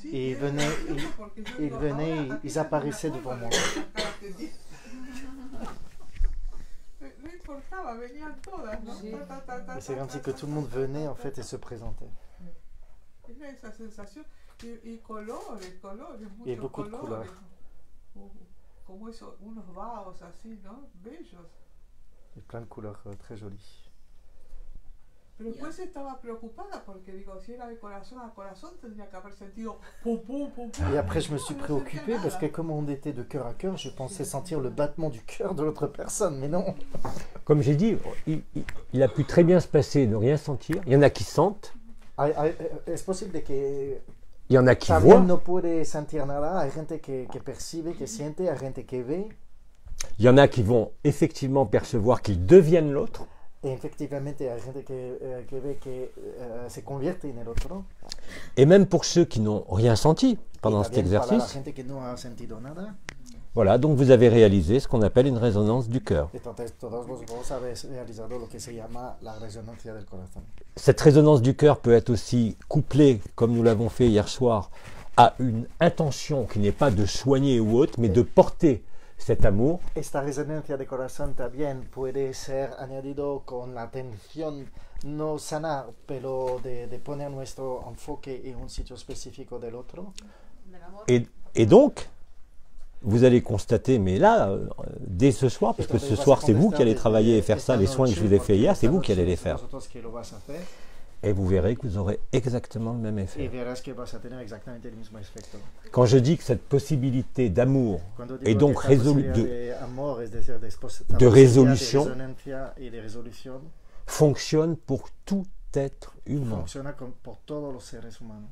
Et ils venaient, ils apparaissaient devant moi. Et c'est comme si que tout le monde venait en fait et se présentait. Il y a beaucoup de couleurs. Et plein de couleurs très jolies. Pero después estaba preocupada porque digo, si era de corazón a corazón tendría que haber sentido pum pum pum pum. Et après je me suis préoccupé parce que comme on était de cœur à cœur, je pensais sentir le battement du cœur de l'autre personne, mais non. Comme j'ai dit, il a pu très bien se passer de rien sentir. Il y en a qui sentent. Es posible que Il y en a qui también voient. no puede sentir nada. Hay gente que percibe, que siente, hay gente que ve. Il y en a qui vont effectivement percevoir qu'ils deviennent l'autre. Et effectivamente hay gente que ve que se convierte en el otro. Et même pour ceux qui n'ont rien senti pendant cet También para la exercice. gente que no ha sentido nada. Voilà, donc vous avez réalisé ce qu'on appelle une résonance du cœur. Entonces todos vos habéis realizado lo que se llama la resonancia del corazón. Cette résonance du cœur peut être aussi couplée, comme nous l'avons fait hier soir, à une intention qui n'est pas de soigner ou autre, mais de porter cet amour. Esta resonancia de corazón también puede ser añadido con la atención no sana, pero de poner nuestro enfoque en un sitio específico del otro. Et donc, vous allez constater, mais là, dès ce soir, parce que ce soir c'est vous qui allez travailler et faire ça, les soins que je vous ai fait hier, c'est vous qui allez les faire. Et vous verrez que vous aurez exactement le même Y effet. verás que vas a tener exactamente el mismo efecto. Quand je dis que cette possibilité d'amour Cuando et digo donc que esta posibilidad de de amor, es decir, de de résolution. resonancia y de resolución, fonctionne pour tout être humain. funciona por todos los seres humanos.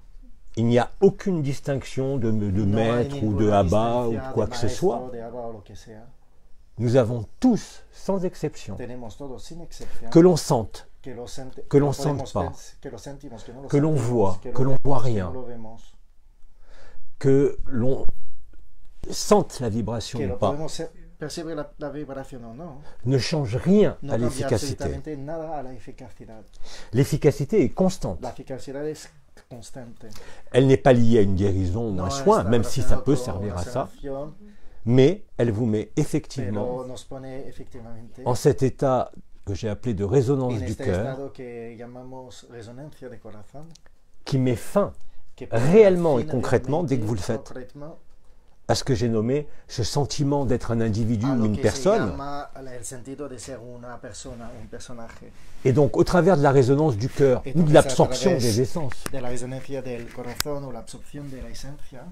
Il n'y a aucune distinction de No hay maître ou de ninguna abba ou distancia quoi de que ce maestro, soit. de abba o lo que sea. Nous avons tous, sans exception, Tenemos todos, sin excepción, que l'on sente, que lo sente- que l'on lo podemos sente pas, que lo sentimos, que no lo que l'on sentimos, voit, que que lo l'on voit vemos, que rien, no lo vemos, que l'on sente la vibration que ou lo pas, podemos percibir la vibración o no. ne change rien No à cambia l'efficacité. absolutamente nada a la eficacidad. L'efficacité est constante. La eficacidad es constante. Elle n'est pas liée à une guérison ou No un soin, está même si ça relacionado peut con servir una à ça, sanación, mais elle vous met effectivement pero nos pone efectivamente en cet état que j'ai appelé de résonance en du este cœur, estado que llamamos resonancia de corazón, qui met fin que pone réellement et fin concrètement, dès que vous le realmente, faites, concrètement, à ce que j'ai nommé ce sentiment d'être un individu a ou lo une que se personne. llama el sentido de ser una persona, un personaje. Et donc, au travers de la résonance du cœur Et ou donc, de c'est à l'absorption travers des essences, De la resonancia del corazón o la absorción de la esencia,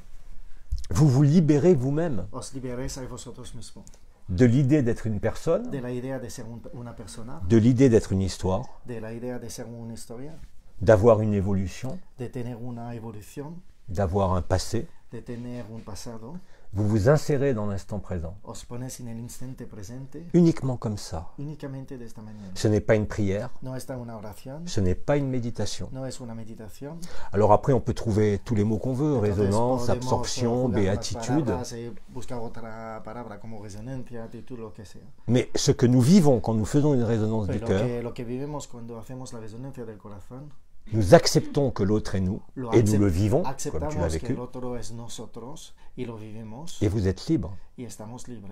vous vous libérez vous-même os liberéis a vosotros mismos de l'idée d'être une personne, de la idea de ser una persona, de l'idée d'être une histoire, de la idea de ser una historia, d'avoir une évolution, de tener una evolución, d'avoir un passé. de tener un pasado. Vous vous insérez dans l'instant présent, Os pones en el instante presente uniquement comme ça. únicamente de esta manera. Ce n'est pas une prière, No es una oración, ce n'est pas une méditation. no es una meditación. Alors après, on peut trouver tous les mots qu'on veut, Entonces, résonance, podemos absorption, jugar unas béatitude. palabras y buscar otra palabra como resonancia, actitud, lo que sea. Mais ce que nous vivons quand nous faisons une résonance du Pero cœur, lo que vivimos cuando hacemos la resonancia del corazón, nous acceptons que l'autre est nous, et nous le vivons, comme tu l'as aceptamos que vécu, el otro es nosotros y lo vivimos et vous êtes libre. y estamos libres.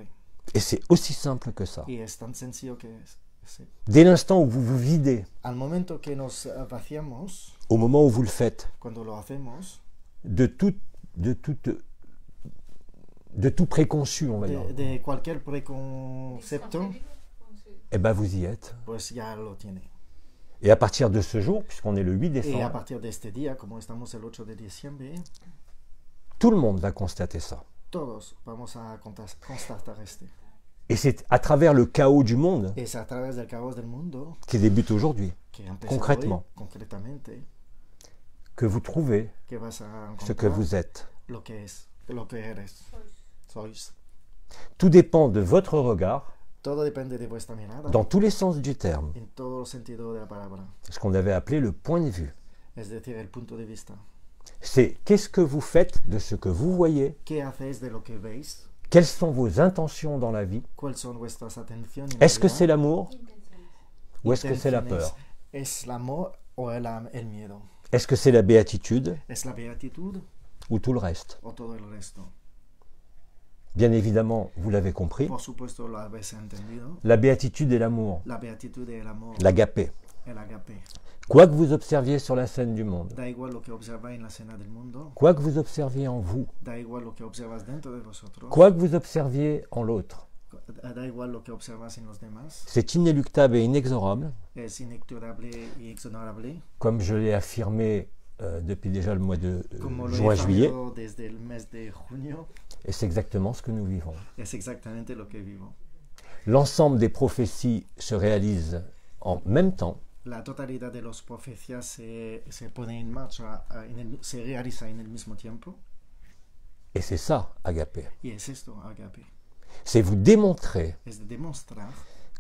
Et c'est aussi simple que ça. Y es tan sencillo que es. Sí. Dès l'instant où vous vous videz, Al momento que nos vaciamos, au moment où vous le faites, cuando lo hacemos, de tout préconçu, on va dire, de cualquier preconcepto, eh ben vous y êtes. pues ya lo tiene. Et à partir de ce jour, puisqu'on est le 8 Y a décembre, partir de este día, como estamos el 8 de diciembre, tout le monde va constater ça. todos vamos a constatar este. Et c'est à travers le chaos du monde Es a través del caos del mundo qui débute aujourd'hui que ha empezado Concretement. hoy, concretamente, que vous trouvez que vas a ce que encontrar vous êtes. lo que es, lo que eres, sois. Tout dépend de votre regard, Todo depende de vuestra mirada, dans tous les sens du terme, en todos los sentidos de la palabra, ce qu'on avait appelé le point de vue. es decir, el punto de vista. C'est qu'est-ce que vous faites de ce que vous voyez, ¿Qué hacéis de lo que veis? quelles sont vos intentions dans la vie, ¿Cuáles son vuestras atenciones? en la est-ce que vida? c'est l'amour ou est-ce que c'est la Intenciones. peur? ¿Es el amor o el miedo? Est-ce que c'est la béatitude ¿Es la beatitud ou tout le reste. o todo el resto. Bien évidemment, vous l'avez compris, Por supuesto lo habéis entendido. la béatitude et l'amour, La beatitud y el amor, l'agapé. el agape. Quoi que vous observiez sur la scène du monde, Da igual lo que observáis en la cena del mundo, quoi que vous observiez en vous, da igual lo que observas dentro de vosotros, quoi que vous observiez en l'autre, da igual lo que observas en los demás, c'est inéluctable et inexorable, es inexorable y exonerable, comme je l'ai affirmé depuis déjà le mois de como lo he juin-juillet, afirmado desde el mes de junio, et c'est exactement ce que nous vivons. es exactamente lo que vivo. L'ensemble des prophéties se réalisent en même temps, La totalidad de las profecías se pone en marcha, se realiza en el mismo tiempo, et c'est ça, agapé. y es esto, agape. C'est vous démontrer Es de demostrar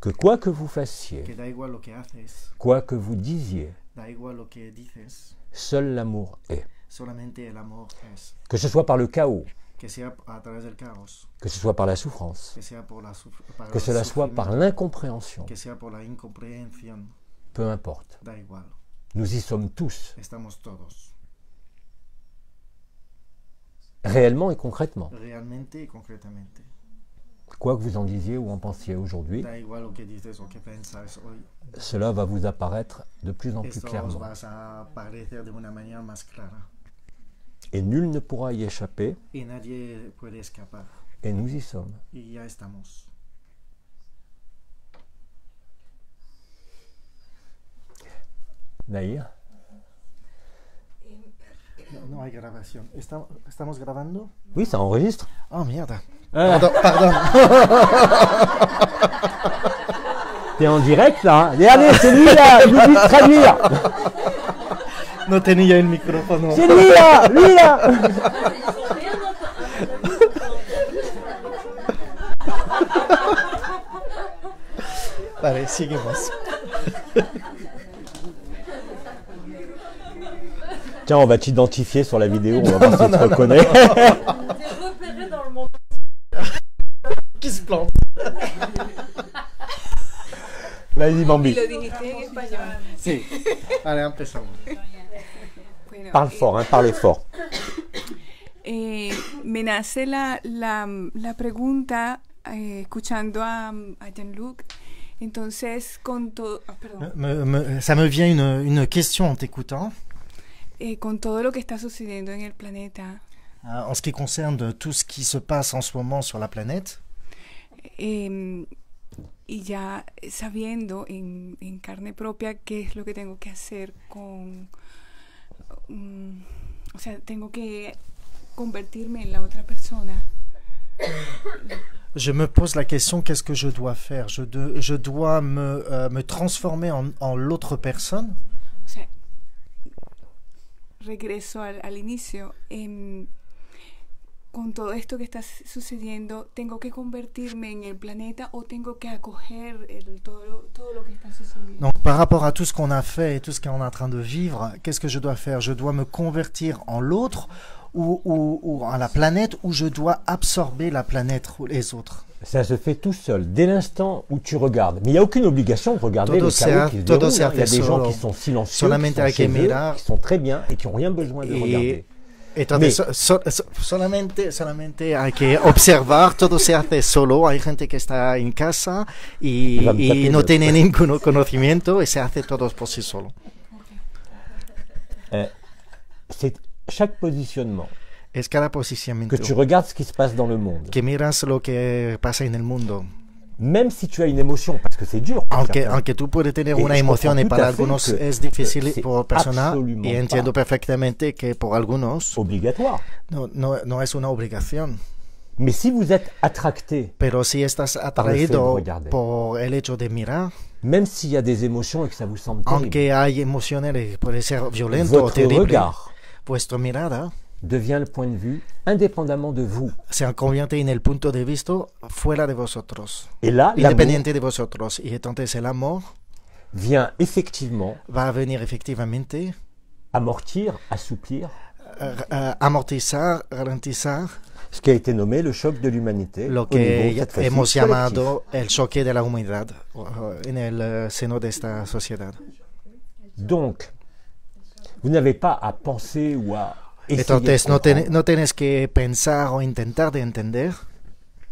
que quoi que vous fassiez, que da igual lo que haces, quoi que vous disiez, da igual lo que dices, seul l'amour est. solamente el amor es. Que ce soit par le chaos, Que sea a través del caos, que ce soit par la souffrance, que sea por para que el cela soit par sufrimiento, l'incompréhension, que sea por la incomprensión, peu importe. da igual, Nous y sommes tous, estamos todos, réellement et concrètement. realmente y concretamente. Quoi que vous en disiez ou en pensiez aujourd'hui, Da igual lo que dices o que pensas hoy, cela va vous apparaître de plus en plus esto os clairement. va a parecer de una manera más clara Et nul ne pourra y échapper, y nadie puede escapar et nous y sommes. y ya estamos. Naïr, No hay grabación. ¿Estamos grabando? oui, ça enregistre. Oh, mierda. Ah, Pardon. t'es en direct là. Hein. Regardez, c'est lui là, il nous dit de traduire. No tenía el micrófono. C'est lui là, lui là. Vale, seguimos. Tiens, on va t'identifier sur la vidéo, on va voir si tu te reconnais. T'es repéré dans le monde. Qui se plante? Vas-y, Bambi. Lo dijiste en español. Sí. Vale, empezamos. Bueno, Parle fort, hein, parlez fort. me nace la pregunta escuchando a Jean-Luc. Entonces, con todo, perdón, Ça me vient une question en t'écoutant. Con todo lo que está sucediendo en el planeta, En ce qui concerne tout ce qui se passe en ce moment sur la planète, y ya sabiendo en carne propia qué es lo que tengo que hacer con, o sea, tengo que convertirme en la otra persona. je me pose la question, qu'est-ce que je dois faire? Je dois me transformer en l'autre personne? O sea, regreso al inicio. Con todo esto que está sucediendo, ¿tengo que convertirme en el planeta o tengo que acoger todo lo que está sucediendo? Donc, par rapport à tout ce qu'on a fait et tout ce qu'on est en train de vivre, qu'est-ce que je dois faire? Je dois me convertir en l'autre ou en la planète, ou je dois absorber la planète ou les autres? Ça se fait tout seul, dès l'instant où tu regardes. Mais il n'y a aucune obligation de regarder le chaos qui se déroule. Il y a des gens qui sont silencieux, qui sont chez eux, qui sont très bien et qui n'ont rien besoin de regarder. Entonces, solamente hay que observar, todo se hace solo, hay gente que está en casa y no tiene ningún conocimiento y se hace todo por sí solo. C'est chaque positionnement. Es cada posicionamiento. Que tu regardes ce qui se passe dans le monde. Que miras lo que pasa en el mundo. Même si tu as une émotion, parce que c'est dur. Aunque tú puedes tener una emoción y para algunos es difícil por persona, y entiendo perfectamente que por algunos obligatoire. No es una obligación. Mais si vous êtes attracté, pero si estás atraído por el hecho de mirar, même s'il y a des émotions et que ça vous semble terrible, aunque hay emociones que puede ser violento o terrible, regard vuestra mirada devient le point de vue indépendamment de vous. Se convierte en el punto de vista fuera de vosotros. Et là, independiente de vosotros. Y entonces el amor vient effectivement va a venir efectivamente amortir, assouplir, amortizar, ralentizar ce qui a été nommé le choc de l'humanité. Lo que hemos llamado el choque de la humanidad en el seno de esta sociedad. Donc, vous n'avez pas à penser ou à Entonces no tienes que pensar o intentar de entender.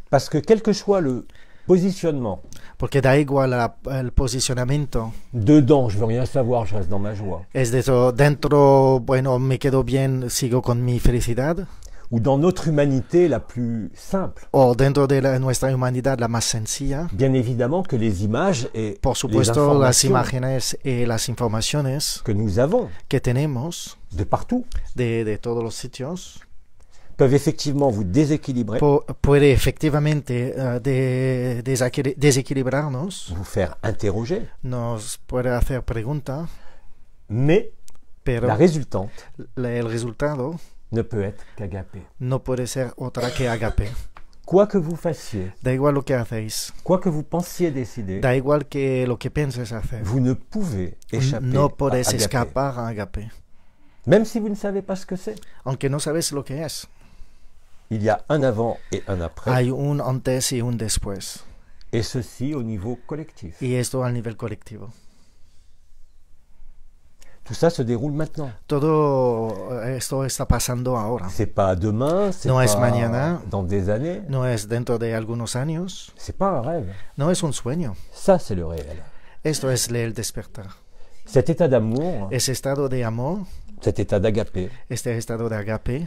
Parce que quel que soit le positionnement, Porque da igual el posicionamiento. dedans, je veux rien savoir, je reste dans ma joie. Es de eso, dentro, bueno, me quedo bien, sigo con mi felicidad. Ou dans notre humanité la plus simple. O dentro de nuestra humanidad la más sencilla. Bien évidemment que les images et Por les supuesto, las informations imágenes y las informaciones que nous avons que tenemos de partout de todos los sitios peuvent effectivement vous déséquilibrer, puede efectivamente desequilibrarnos, vous faire interroger, nos puede hacer preguntas, mais pero la résultante el resultado ne peut être qu'agapé. no puede ser otra que agape. Quoi que vous fassiez, Da igual lo que hacéis, quoi que vous pensiez décider, da igual que lo que pienses hacer, vous ne pouvez échapper no à podés agapé. escapar a agape, Même si vous ne savez pas ce que c'est. aunque no sabes lo que es. Il y a un avant et un après, Hay un antes y un después, et ceci au niveau collectif. y esto al nivel colectivo. Tout ça se déroule maintenant. Todo esto está pasando ahora. C'est pas demain, c'est No pas es mañana. dans des années. No es dentro de algunos años, C'est pas un rêve. no es un sueño. Ça, c'est le réel. Esto es el despertar. Cet état d'amour, Ese estado de amor, cet état d'agapé, este estado de agape,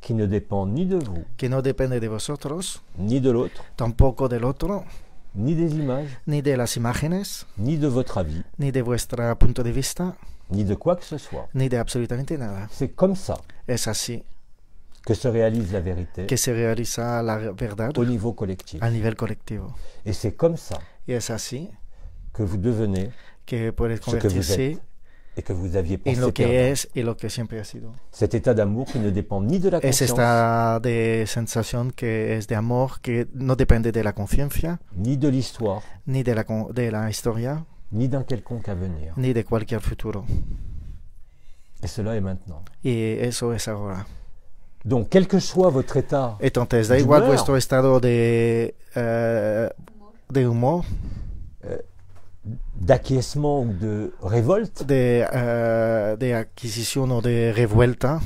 qui ne dépend ni de vous, que no depende de vosotros, ni de l'autre, tampoco del otro, ni des images, ni de las imágenes, ni de votre avis, ni de vuestro punto de vista, ni de quoi que ce soit. ni de absolutamente nada. C'est comme ça Es así que se réalise la vérité que se realiza la verdad au niveau collectif. a nivel colectivo. Et c'est comme ça Y es así que vous devenez que puedes ce que vous convertirse êtes et que vous aviez en pensé lo que perdre. es y lo que siempre ha sido. Cet état d'amour qui ne dépend ni de la Es conscience, esta de sensación que es de amor que no depende de la conciencia, ni de l'histoire, ni de la historia, ni d'un quelconque avenir. ni de cualquier futuro. Et cela est maintenant. Y eso es ahora. Donc, quel que soit votre état, Entonces, da igual d'humeur, vuestro estado de humor, d'acquiescement ou de révolte, de adquisición o de revuelta,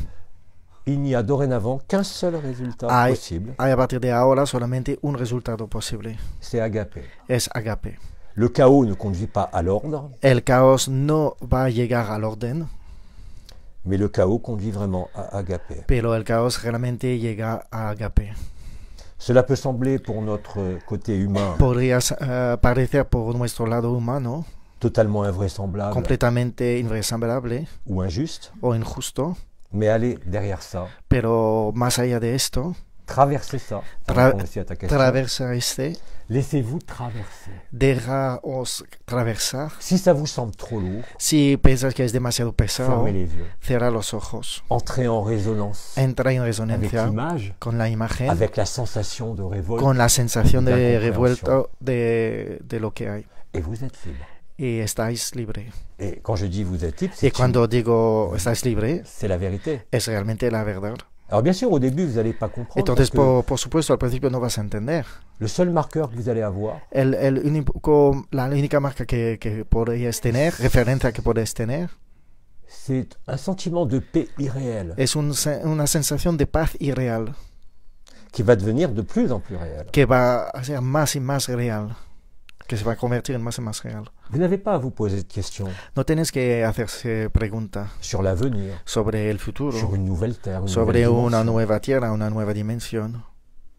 il n'y a dorénavant qu'un seul résultat hay, possible, hay a partir de ahora solamente un resultado posible. c'est agapé. Es agape. Le chaos ne conduit pas à l'ordre, El caos no va a llegar al orden, mais le chaos conduit vraiment à agapé. pero el caos realmente llega a agape. Cela peut sembler pour notre côté humain Podría parecer por nuestro lado humano totalement invraisemblable completamente invraisemblable ou injuste, o injusto, mais allez derrière ça, pero más allá de esto, traversez ça, pour répondre aussi à ta question. traversa este, Laissez-vous traverser. dejaos atravesar. Si ça vous semble trop lourd, Si piensas que es demasiado pesado, fermez les yeux. cierra los ojos, Entrez en résonance entra en avec resonancia l'image, con la imagen, avec la sensation de révolte, con la sensación de d'incompréhension. revuelto de lo que hay. et vous êtes libre. Y estáis libre. Et quand je dis vous êtes libre, Y cuando digo estáis libre, c'est la vérité. es realmente la verdad. Alors bien sûr, au début, vous n'allez pas comprendre. Entonces, parce que por supuesto, al principio no vas a entender. le seul marqueur que vous allez avoir, La única marca que podéis tener, referencia que podéis tener, c'est un sentiment de paix irréel es una sensación de paz irreal qui va devenir de plus en plus réel. que va a ser más y más real, que se va a convertir en más y más real. Vous n'avez pas à vous poser de questions No tienes que hacerse preguntas sur l'avenir, sobre el sur futuro, une nouvelle terre, une sobre nouvelle una dimension, nueva tierra, una nueva dimensión,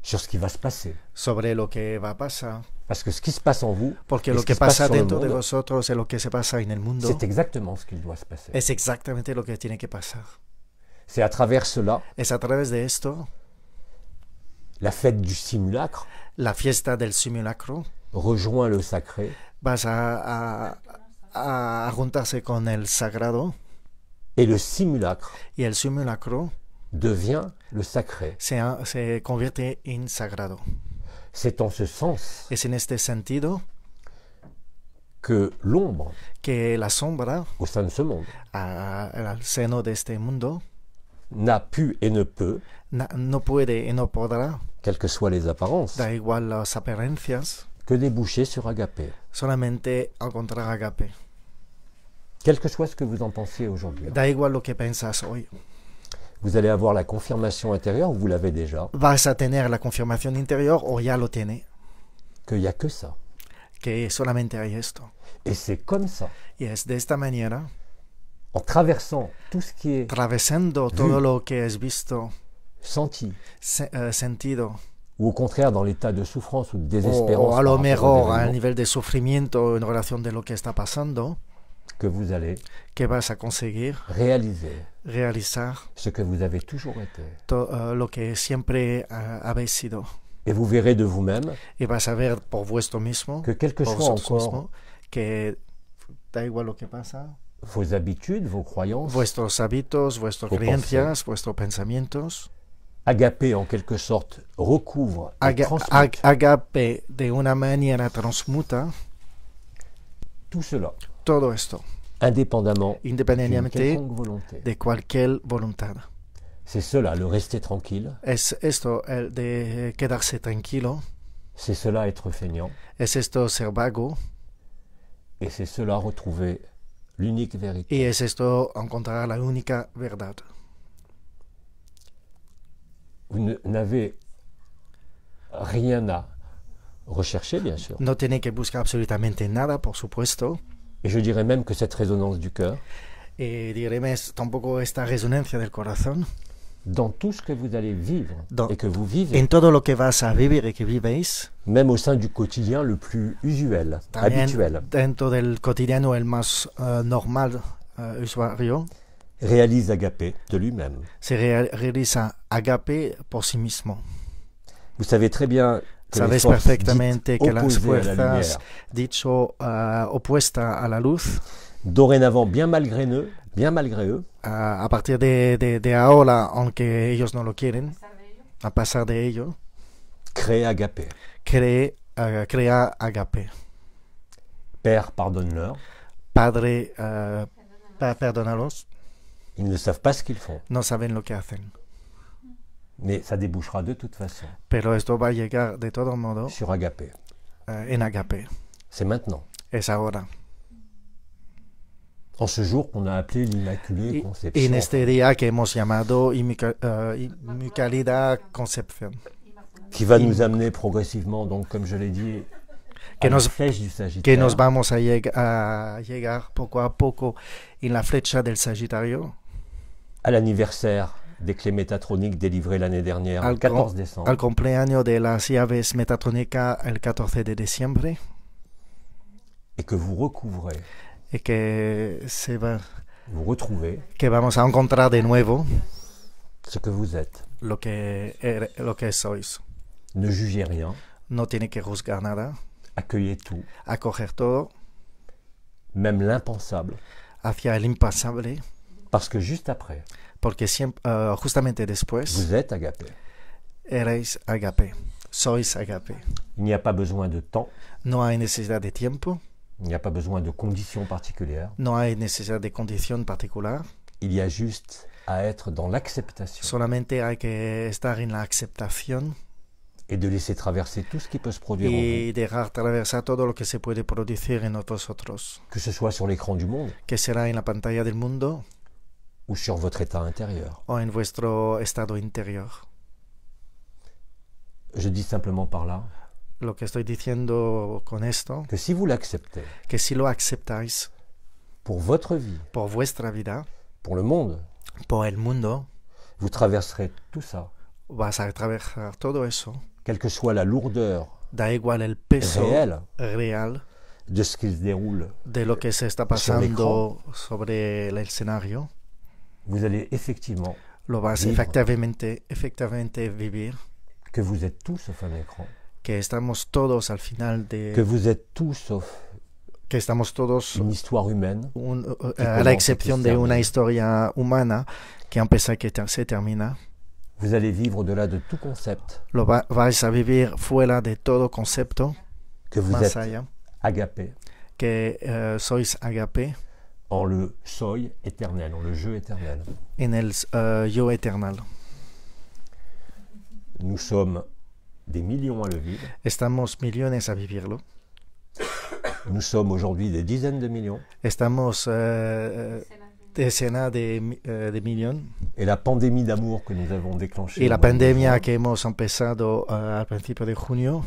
sur ce qui va se passer. sobre lo que va a pasar. Parce que ce qui se passe en vous, Porque et lo ce que qui se passe pasa sur le dentro de monde, vosotros y lo que se pasa en el mundo c'est exactement ce qu'il doit se passer. es exactamente lo que tiene que pasar. C'est à travers cela, Es a través de esto, la fête du simulacre la fiesta del simulacro, rejoint le sacré, vas a juntarse con el sagrado et le simulacre y el simulacro devient le sacré. se convierte en sagrado. C'est en ce sens Es en este sentido que l'ombre que la sombra au sein de ce monde al seno de este mundo n'a pu et ne peut, no puede y no podrá, quelles que soient les apparences, da igual las apariencias, que déboucher sur agapé. solamente encontrar agape. Quel que soit ce que vous en pensiez aujourd'hui. Da igual lo que piensas hoy. Vous allez avoir la confirmation intérieure, vous l'avez déjà, vas a tener la confirmación interior, o ya lo tiene, qu'il n'y a que ça. que solamente hay esto. Et c'est comme ça, Y es de esta manera, en traversant tout ce qui est atravesando todo lo que has visto, senti, sentido, ou au contraire dans l'état de souffrance ou de o désespérance a lo par rapport aux mejor al événements, nivel de sufrimiento en relación de lo que está pasando, que vous allez que vas a conseguir réaliser realizar ce que vous avez toujours été. lo que siempre habéis sido. Et vous verrez de vous-même Y vas a ver por vuestro mismo, que quel que por soit vosotros encore mismo, que da igual lo que pasa, vos habitudes, vos croyances, vuestros hábitos, vuestras Vos creencias, vuestros pensamientos, Agapé en quelque sorte recouvre et transmute agape de una manera transmuta tout cela, todo esto, indépendamment d'une independientemente quelconque volonté. de cualquier voluntad. C'est cela, le rester tranquille, Es esto, el de quedarse tranquilo, c'est cela, être feignant, es esto, ser vago, et c'est cela, retrouver l'unique vérité. y es esto, encontrar la única verdad. Vous n'avez rien à rechercher, bien sûr. No tiene que buscar absolutamente nada, por supuesto. Et je dirais même que cette résonance du cœur, Diremos tampoco esta resonancia del corazón, dans tout ce que vous allez vivre Dans- et que vous vivez, en todo lo que vas a vivir y que vivéis, même au sein du quotidien le plus usuel, también habituel, dentro del cotidiano el más normal, usuario, réalise Agapé de lui-même. se realiza agape por sí mismo. Vous savez très bien que les Sabes forces perfectamente dites que las opposées à la fuerzas, lumière, dicho opuesta a la luz, dorénavant bien malgré eux, a partir de ahora, aunque ellos no lo quieren, a pesar de ello, créent Agapé. crea agape. Père, pardonne-leur. Padre, perdónalos, Ils ne savent pas ce qu'ils font, no saben lo que hacen. mais ça débouchera de toute façon Pero esto va a llegar de todo modo sur Agapé. en agape. C'est maintenant. Es ahora. En ce jour qu'on a appelé l'Immaculée Y Conception. en este día que hemos llamado Inmaculada Concepción, Qui va nous amener progressivement, donc comme je l'ai dit, Que à la nos- flèche du que Sagittaire, nos vamos a llegar poco a poco en la flecha del Sagitario, à l'anniversaire des clés métatroniques délivrées l'année dernière, le al, 14 décembre, al cumpleaños de las llaves metatrónicas el 14 de diciembre, et que vous recouvrez, y que, vous retrouvez que vamos a encontrar de nuevo ce que vous êtes. lo que sois. Ne jugez rien, No tiene que juzgar nada, accueillez tout, acoger todo même l'impensable, hacia el impasable, parce que juste après, porque justamente después vous êtes Agapé. erais agape, sois agape. Il n'y a pas besoin de temps, No hay necesidad de tiempo, il n'y a pas besoin de conditions particulières, no hay necesidad de condición particular, il y a juste à être dans l'acceptation solamente hay que estar en la aceptación et de laisser traverser tout ce qui peut se produire en vous, y dejar atravesar todo lo que se puede producir en vosotros, que ce soit sur l'écran du monde que será en la pantalla del mundo ou sur votre état intérieur. o en vuestro estado interior. Je dis simplement par là Lo que estoy diciendo con esto, que si vous l'acceptez que si lo aceptáis pour votre vie, por vuestra vida, pour le monde, por el mundo, vous traverserez tout ça, vas a atravesar todo eso, quelle que soit la lourdeur da igual el peso réelle real de ce qui se déroule, de lo que se está pasando sobre el escenario, vous allez effectivement lo vas vivre efectivamente vivir, que vous êtes tout sauf un écran, que estamos todos al final que de... vous êtes tout sauf que estamos todos une histoire humaine a la excepción de una historia humana que empieza y que se termina. Vous allez vivre au-delà de tout concept, Vais a vivir fuera de todo concepto, que vous más êtes allá, agapé que sois agape en le soy éternel, en le jeu éternel. en el yo eternal. Nous sommes des millions à le vivre. Estamos millones a vivirlo. Nous sommes aujourd'hui des dizaines de millions. Estamos decenas de millones. Et la pandémie d'amour que nous avons déclenchée Y la au mois de pandemia juin que hemos empezado al principio de junio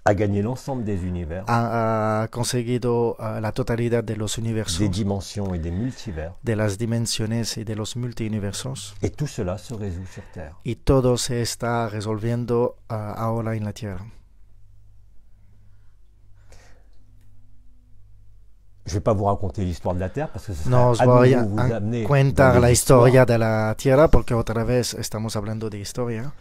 a gagné l'ensemble des univers, ha conseguido la totalidad de los des universos, dimensions et des multivers. de las dimensiones y de los multiuniversos. Et tout cela se résout sur Terre. Y todo se está resolviendo ahora en la Tierra. Je ne vais pas vous raconter l'histoire de la Terre parce que ce No sera os à voy nouveau vous a amener contar dans la des historia histoires. de la Tierra porque otra vez estamos hablando de historia.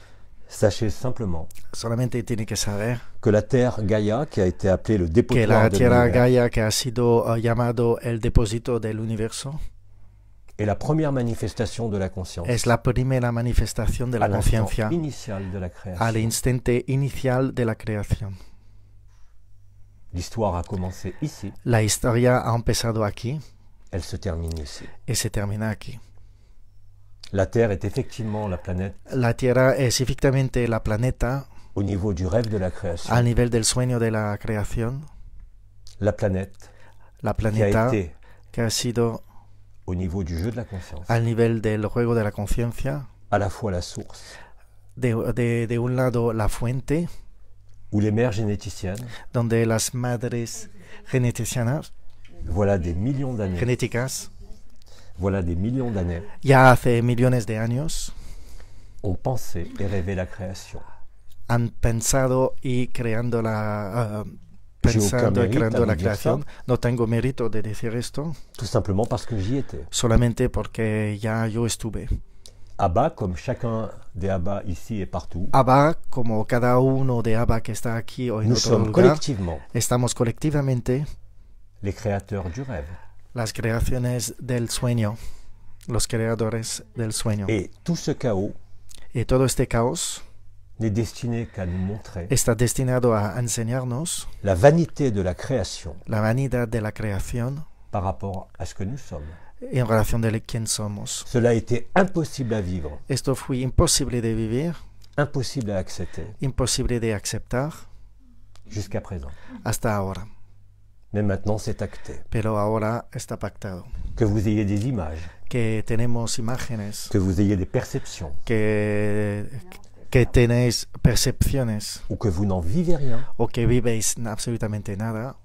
Sachez simplement Solamente tiene que saber que la Terre Gaïa, qui a été appelée le que dépotoir la de Tierra l'univers, Gaia, que ha sido llamado el depósito del universo, est la première manifestation de la conscience es la primera manifestación de à la l'instant conciencia initial de la création. al instante inicial de la creación. L'histoire a commencé ici, La historia ha empezado aquí elle se termine ici. y se termina aquí. La Terre est effectivement la planète La Tierra es efectivamente la planeta au niveau du rêve de la création. al nivel del sueño de la creación, La planète la qui a planeta été que ha sido au niveau du jeu de la conscience, al nivel del juego de la conciencia, à la fois la source, de un lado la fuente, où les mères généticiennes, donde las madres geneticianas, voilà des millions d'années, genéticas, ya hace millones de años, ont pensé et rêvé la création. han pensado y creando la J'ai aucun mérite à vous dire creación. ça. No tengo mérito de decir esto, Tout simplement parce que j'y étais. solamente porque ya yo estuve. Abba, comme chacun des Abba ici et partout, Abba, como cada uno de Abba que está aquí o en nous otro sommes lugar, collectivement estamos colectivamente les créateurs du rêve. las creaciones del sueño, los creadores del sueño. Et tout ce chaos Y todo este caos n'est destiné qu'à nous montrer está destinado a enseñarnos la vanité de la création la vanidad de la creación par rapport à ce que nous sommes. en relación de quién somos. Cela a été impossible à vivre, Esto fue imposible de vivir, impossible à accepter imposible de aceptar jusqu'à présent. hasta ahora. Mais maintenant, c'est acté. Pero ahora está pactado. Que vous ayez des images, Que tenemos imágenes, que vous ayez des perceptions, que tenéis percepciones ou que vous n'en vivez rien, o que vivéis absolutamente nada,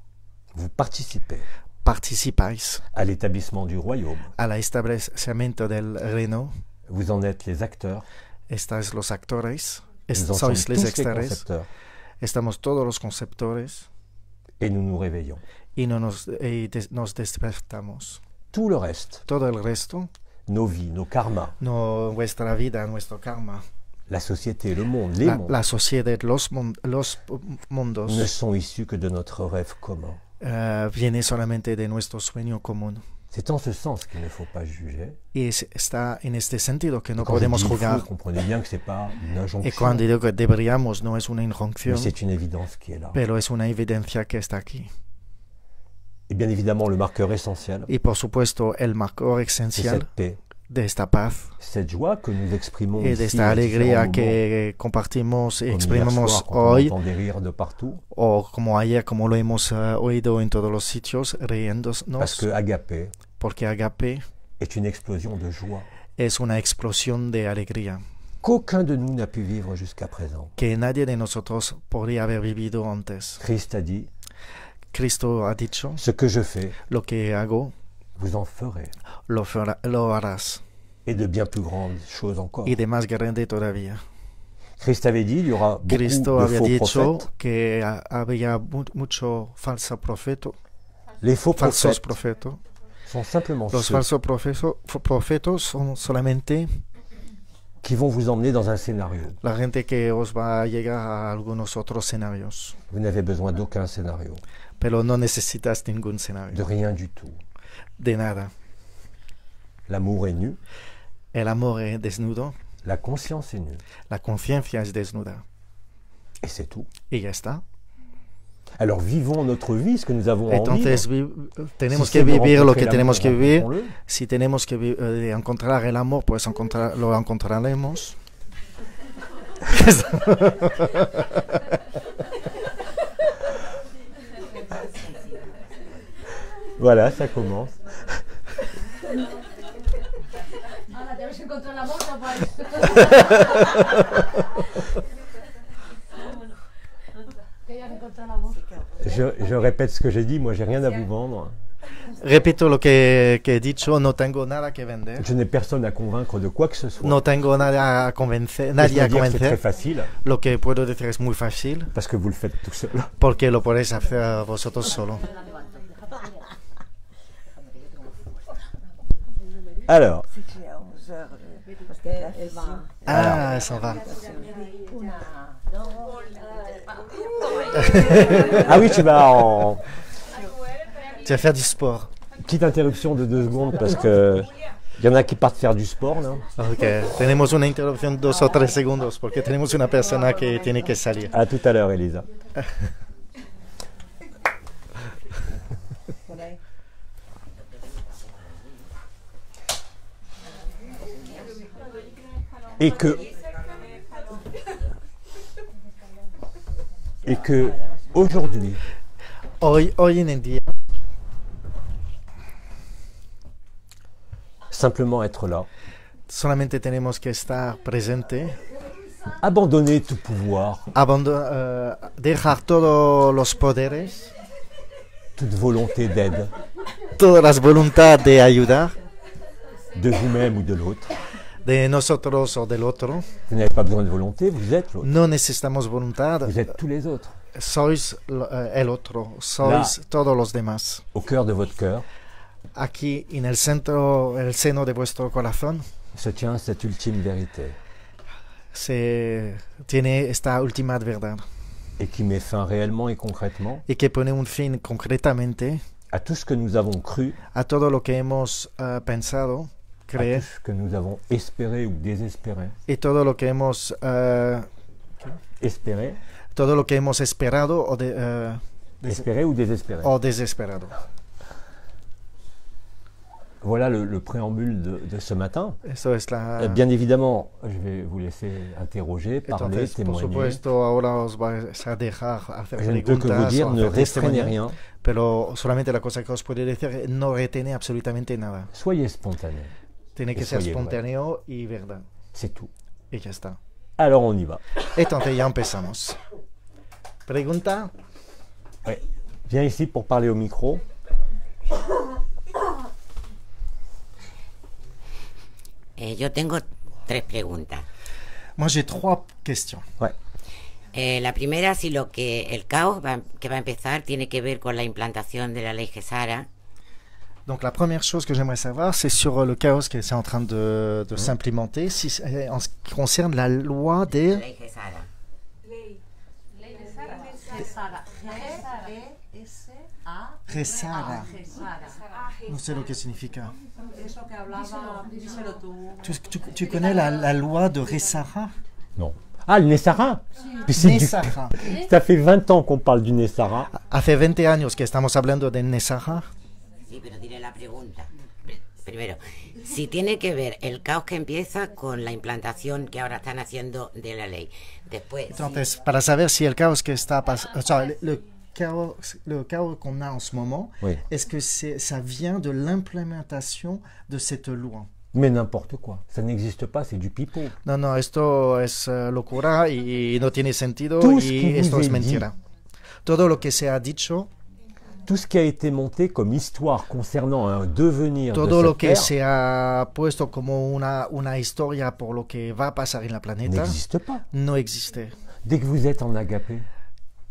vous participez participáis à l'établissement du royaume. al establecimiento del reino. Vous en êtes les acteurs, Estáis los actores, nous en sommes sois tous les les actores, concepteurs, estamos todos los conceptores et nous nous réveillons. y nos despertamos. Tout le reste, Todo el resto, nos vies, nos karmas, nuestra vida, nuestro karma, la société, le monde, les mondes, la sociedad, los mundos, ne sont issus que de notre rêve commun. viene solamente de nuestro sueño común. C'est en ce sens qu'il ne faut pas juger. Y está en este sentido que no Quand je podemos dis il faut, jugar. comprenez bien que c'est pas une Y injonction, cuando digo que deberíamos, no es una mais injunción, c'est une évidence qui est là. pero es una evidencia que está aquí. Et bien évidemment, le marqueur essentiel, Y por supuesto, el marcador c'est esencial cette paix, de esta paz cette joie que nous exprimons y de ici esta à alegría différents moments, que compartimos y comme hier exprimimos soir, quand hoy, on entend des rires de partout, o como ayer, como lo hemos oído en todos los sitios, parce riéndonos, que Agapé porque agape est une explosion de joie es una explosión de alegría qu'aucun de nous n'a pu vivre jusqu'à présent. que nadie de nosotros podría haber vivido antes. Christ a dit, Cristo ha dicho, ce que je fais, lo que hago, vous en ferez, lo harás, et de bien plus grandes choses encore. y de más grande todavía. Christ avait dit, il y aura beaucoup Cristo de había faux dicho prophètes. que había mucho falso profeta, Les faux falsos prophètes profetas. sont simplement Los ceux falsos profetas son solamente qui vont vous emmener dans un scénario. la gente que os va a llegar a algunos otros escenarios. Vous n'avez besoin d'aucun scénario, Pero no necesitas ningún de escenario, rien du tout. de nada. L'amour est nu, El amor es desnudo, la conscience est nue, la conciencia es desnuda. et c'est tout. Y ya está. Alors vivons notre vie, ce que nous avons Entonces envie. tenemos Si que c'est de vivir lo rencontrer que tenemos que l'amour, vivir. rencontrons-le. Si tenemos que encontrar el amor, pues lo encontraremos. Voilà, ça commence. Je répète ce que j'ai dit, moi j'ai rien à vous vendre. Repito lo que he dicho, no tengo nada que vender. Je n'ai personne à convaincre de quoi que ce soit. No tengo nada a convencer, nadie a C'est très convencer. facile, Lo que puedo decir es muy fácil, parce que vous le faites tout seul. porque lo podéis hacer vosotros solo. Alors, Ah, ça va. ah oui, tu vas en... Tu vas faire du sport. Petite interruption de 2 secondes, parce que il y en a qui partent faire du sport, là. Ok, tenemos una interrupción 2 o 3 segundos, porque tenemos una persona que tiene que salir. À tout à l'heure, Elisa. Et que aujourd'hui, Hoy en día, simplement être là, solamente tenemos que estar presente, abandonner tout pouvoir, dejar todos los poderes, toute volonté d'aide, todas las voluntades de ayudar, de vous-même ou de l'autre. de nosotros o del otro. Vous n'avez pas besoin de volonté, vous êtes l'autre. No necesitamos voluntad, Vous êtes tous les autres. sois el otro, sois todos los demás. Au cœur de votre cœur Aquí en el centro, el seno de vuestro corazón, se tient cette ultime vérité se tiene esta última verdad et qui met fin réellement et concrètement y que pone un fin concretamente à tout ce que nous avons cru, a todo lo que hemos pensado, à creer tout ce que nous avons espéré ou désespéré. y todo lo que hemos Espéré, todo lo que hemos esperado espéré ou désespéré. o desesperado. Voilà le préambule de ce matin. Eso es la. Bien évidemment, je vais vous laisser interroger, parler, Entonces, por témoigner. supuesto, ahora os vais a dejar hacer Je ne peux que vous preguntas dire, o ne hacer restreignez testimonios, rien, pero solamente la cosa que os puedo decir es no retiene absolutamente nada. soyez spontané, Tiene que Y ser soyez espontáneo y verdad. c'est tout. Y ya está. Alors on y va. Entonces ya empezamos. Pregunta. Ouais. Viens ici pour parler au micro. Yo tengo 3 preguntas. Moi j'ai 3 questions. Ouais. La primera, si el caos que va a empezar tiene que ver con la implantación de la ley Gesara. Donc la première chose que j'aimerais savoir, c'est sur le chaos qui est en train de s'implémenter en ce qui concerne la loi des... La ley Gesara. Resara. No sé lo que significa. Tu connais la loi de Resara? Non. Ah, le Nessara. Nessara. Ça fait 20 ans qu'on parle du Nessara. Hace 20 años que estamos hablando de Nessara. Sí, pero diré la pregunta. Primero, si tiene que ver el caos que empieza con la implantación que ahora están haciendo de la ley. Después, Entonces, para saber si el caos que está pasando, o sea, le chaos qu'on a en ce moment, Oui. est-ce que ça vient de l'implémentation de cette loi? Mais n'importe quoi. Ça n'existe pas, c'est du pipeau. No, esto es locura y no tiene sentido Tout ce y qui esto vous es est mentira. Todo lo que se ha dicho, Tout ce qui a été monté comme histoire concernant un devenir todo de lo cette que terre se ha puesto como una historia por lo que va a pasar en la planeta, n'existe pas. no existe. Dès que vous êtes en agapé,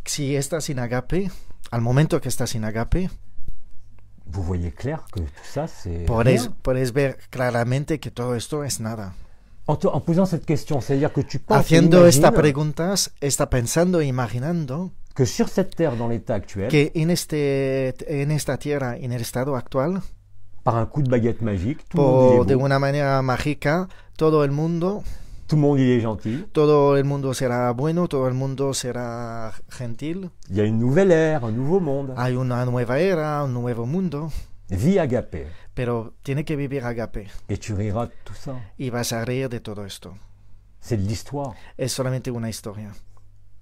Si estás sin agape, al momento que estás sin agape, vous voyez clair que tout ça, c'est puedes rien. ver claramente que todo esto es nada. En posant cette question, c'est-à-dire que tu penses, Haciendo esta imagines pregunta, está pensando e imaginando que sur cette terre, dans l'état actuel, que en esta tierra, en el estado actual, par un coup de baguette magique, tout le monde de il est beau, una manera mágica, todo el mundo il est gentil, será bueno, todo el mundo será gentil. il y a une nouvelle ère, un nouveau monde. Hay una nueva era, un nuevo mundo, Vis agapé pero tiene que vivir agape et tu riras de tout ça. y vas a reír de todo esto. C'est de l'histoire. Es solamente una historia.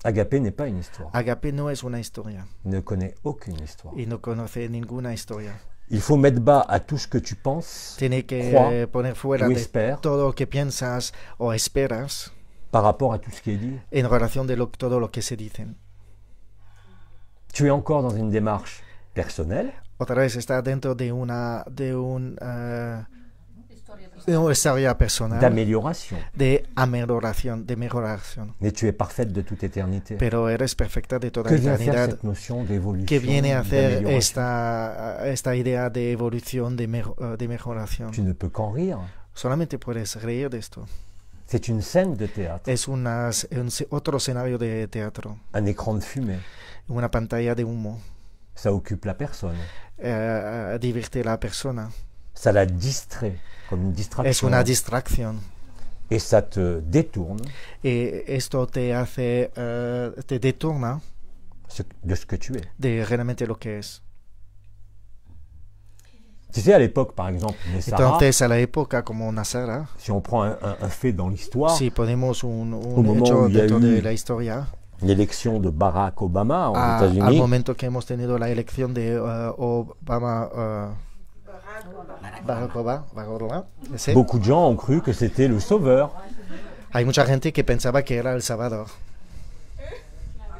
Agapé n'est pas une histoire. Agape no es una historia Il ne connaît aucune histoire. y no conoce ninguna historia. Il faut mettre bas à tout ce que tu penses, Tiene que crois poner fuera ou de espères todo lo que piensas o esperas par rapport à tout ce qui est dit. en relación de todo lo que se dicen. Tu es encore dans une démarche personnelle, Otra vez está dentro de una historia personal d'amélioration, de amelioración, de mejoración. mais tu es parfaite de toute éternité. Pero eres perfecta de toda Que vient faire eternidad. cette notion d'évolution, Que viene a hacer d'amélioration? esta idea de evolución, de mejoración. Tu ne peux qu'en rire. Solamente puedes reír de esto. C'est une scène de théâtre, Es otro escenario de teatro, un écran de fumée. una pantalla de humo. Ça occupe la personne. Divierte a la persona. Ça la distrait comme une Es distraction. una distracción. Et ça te détourne Y esto te hace, te detorna de ce que tu es. de realmente lo que es. Tu sais, à l'époque, par exemple, Nessara, Entonces, a la época como Nasara, si on prend un fait dans l'histoire, si ponemos un moment hecho où il y a dentro eu de la historia, l'élection de Barack Obama aux al États-Unis, momento que hemos tenido la elección de Obama, Barack Obama, ese, beaucoup de gens ont cru que c'était le sauveur. hay mucha gente que pensaba que era El Salvador.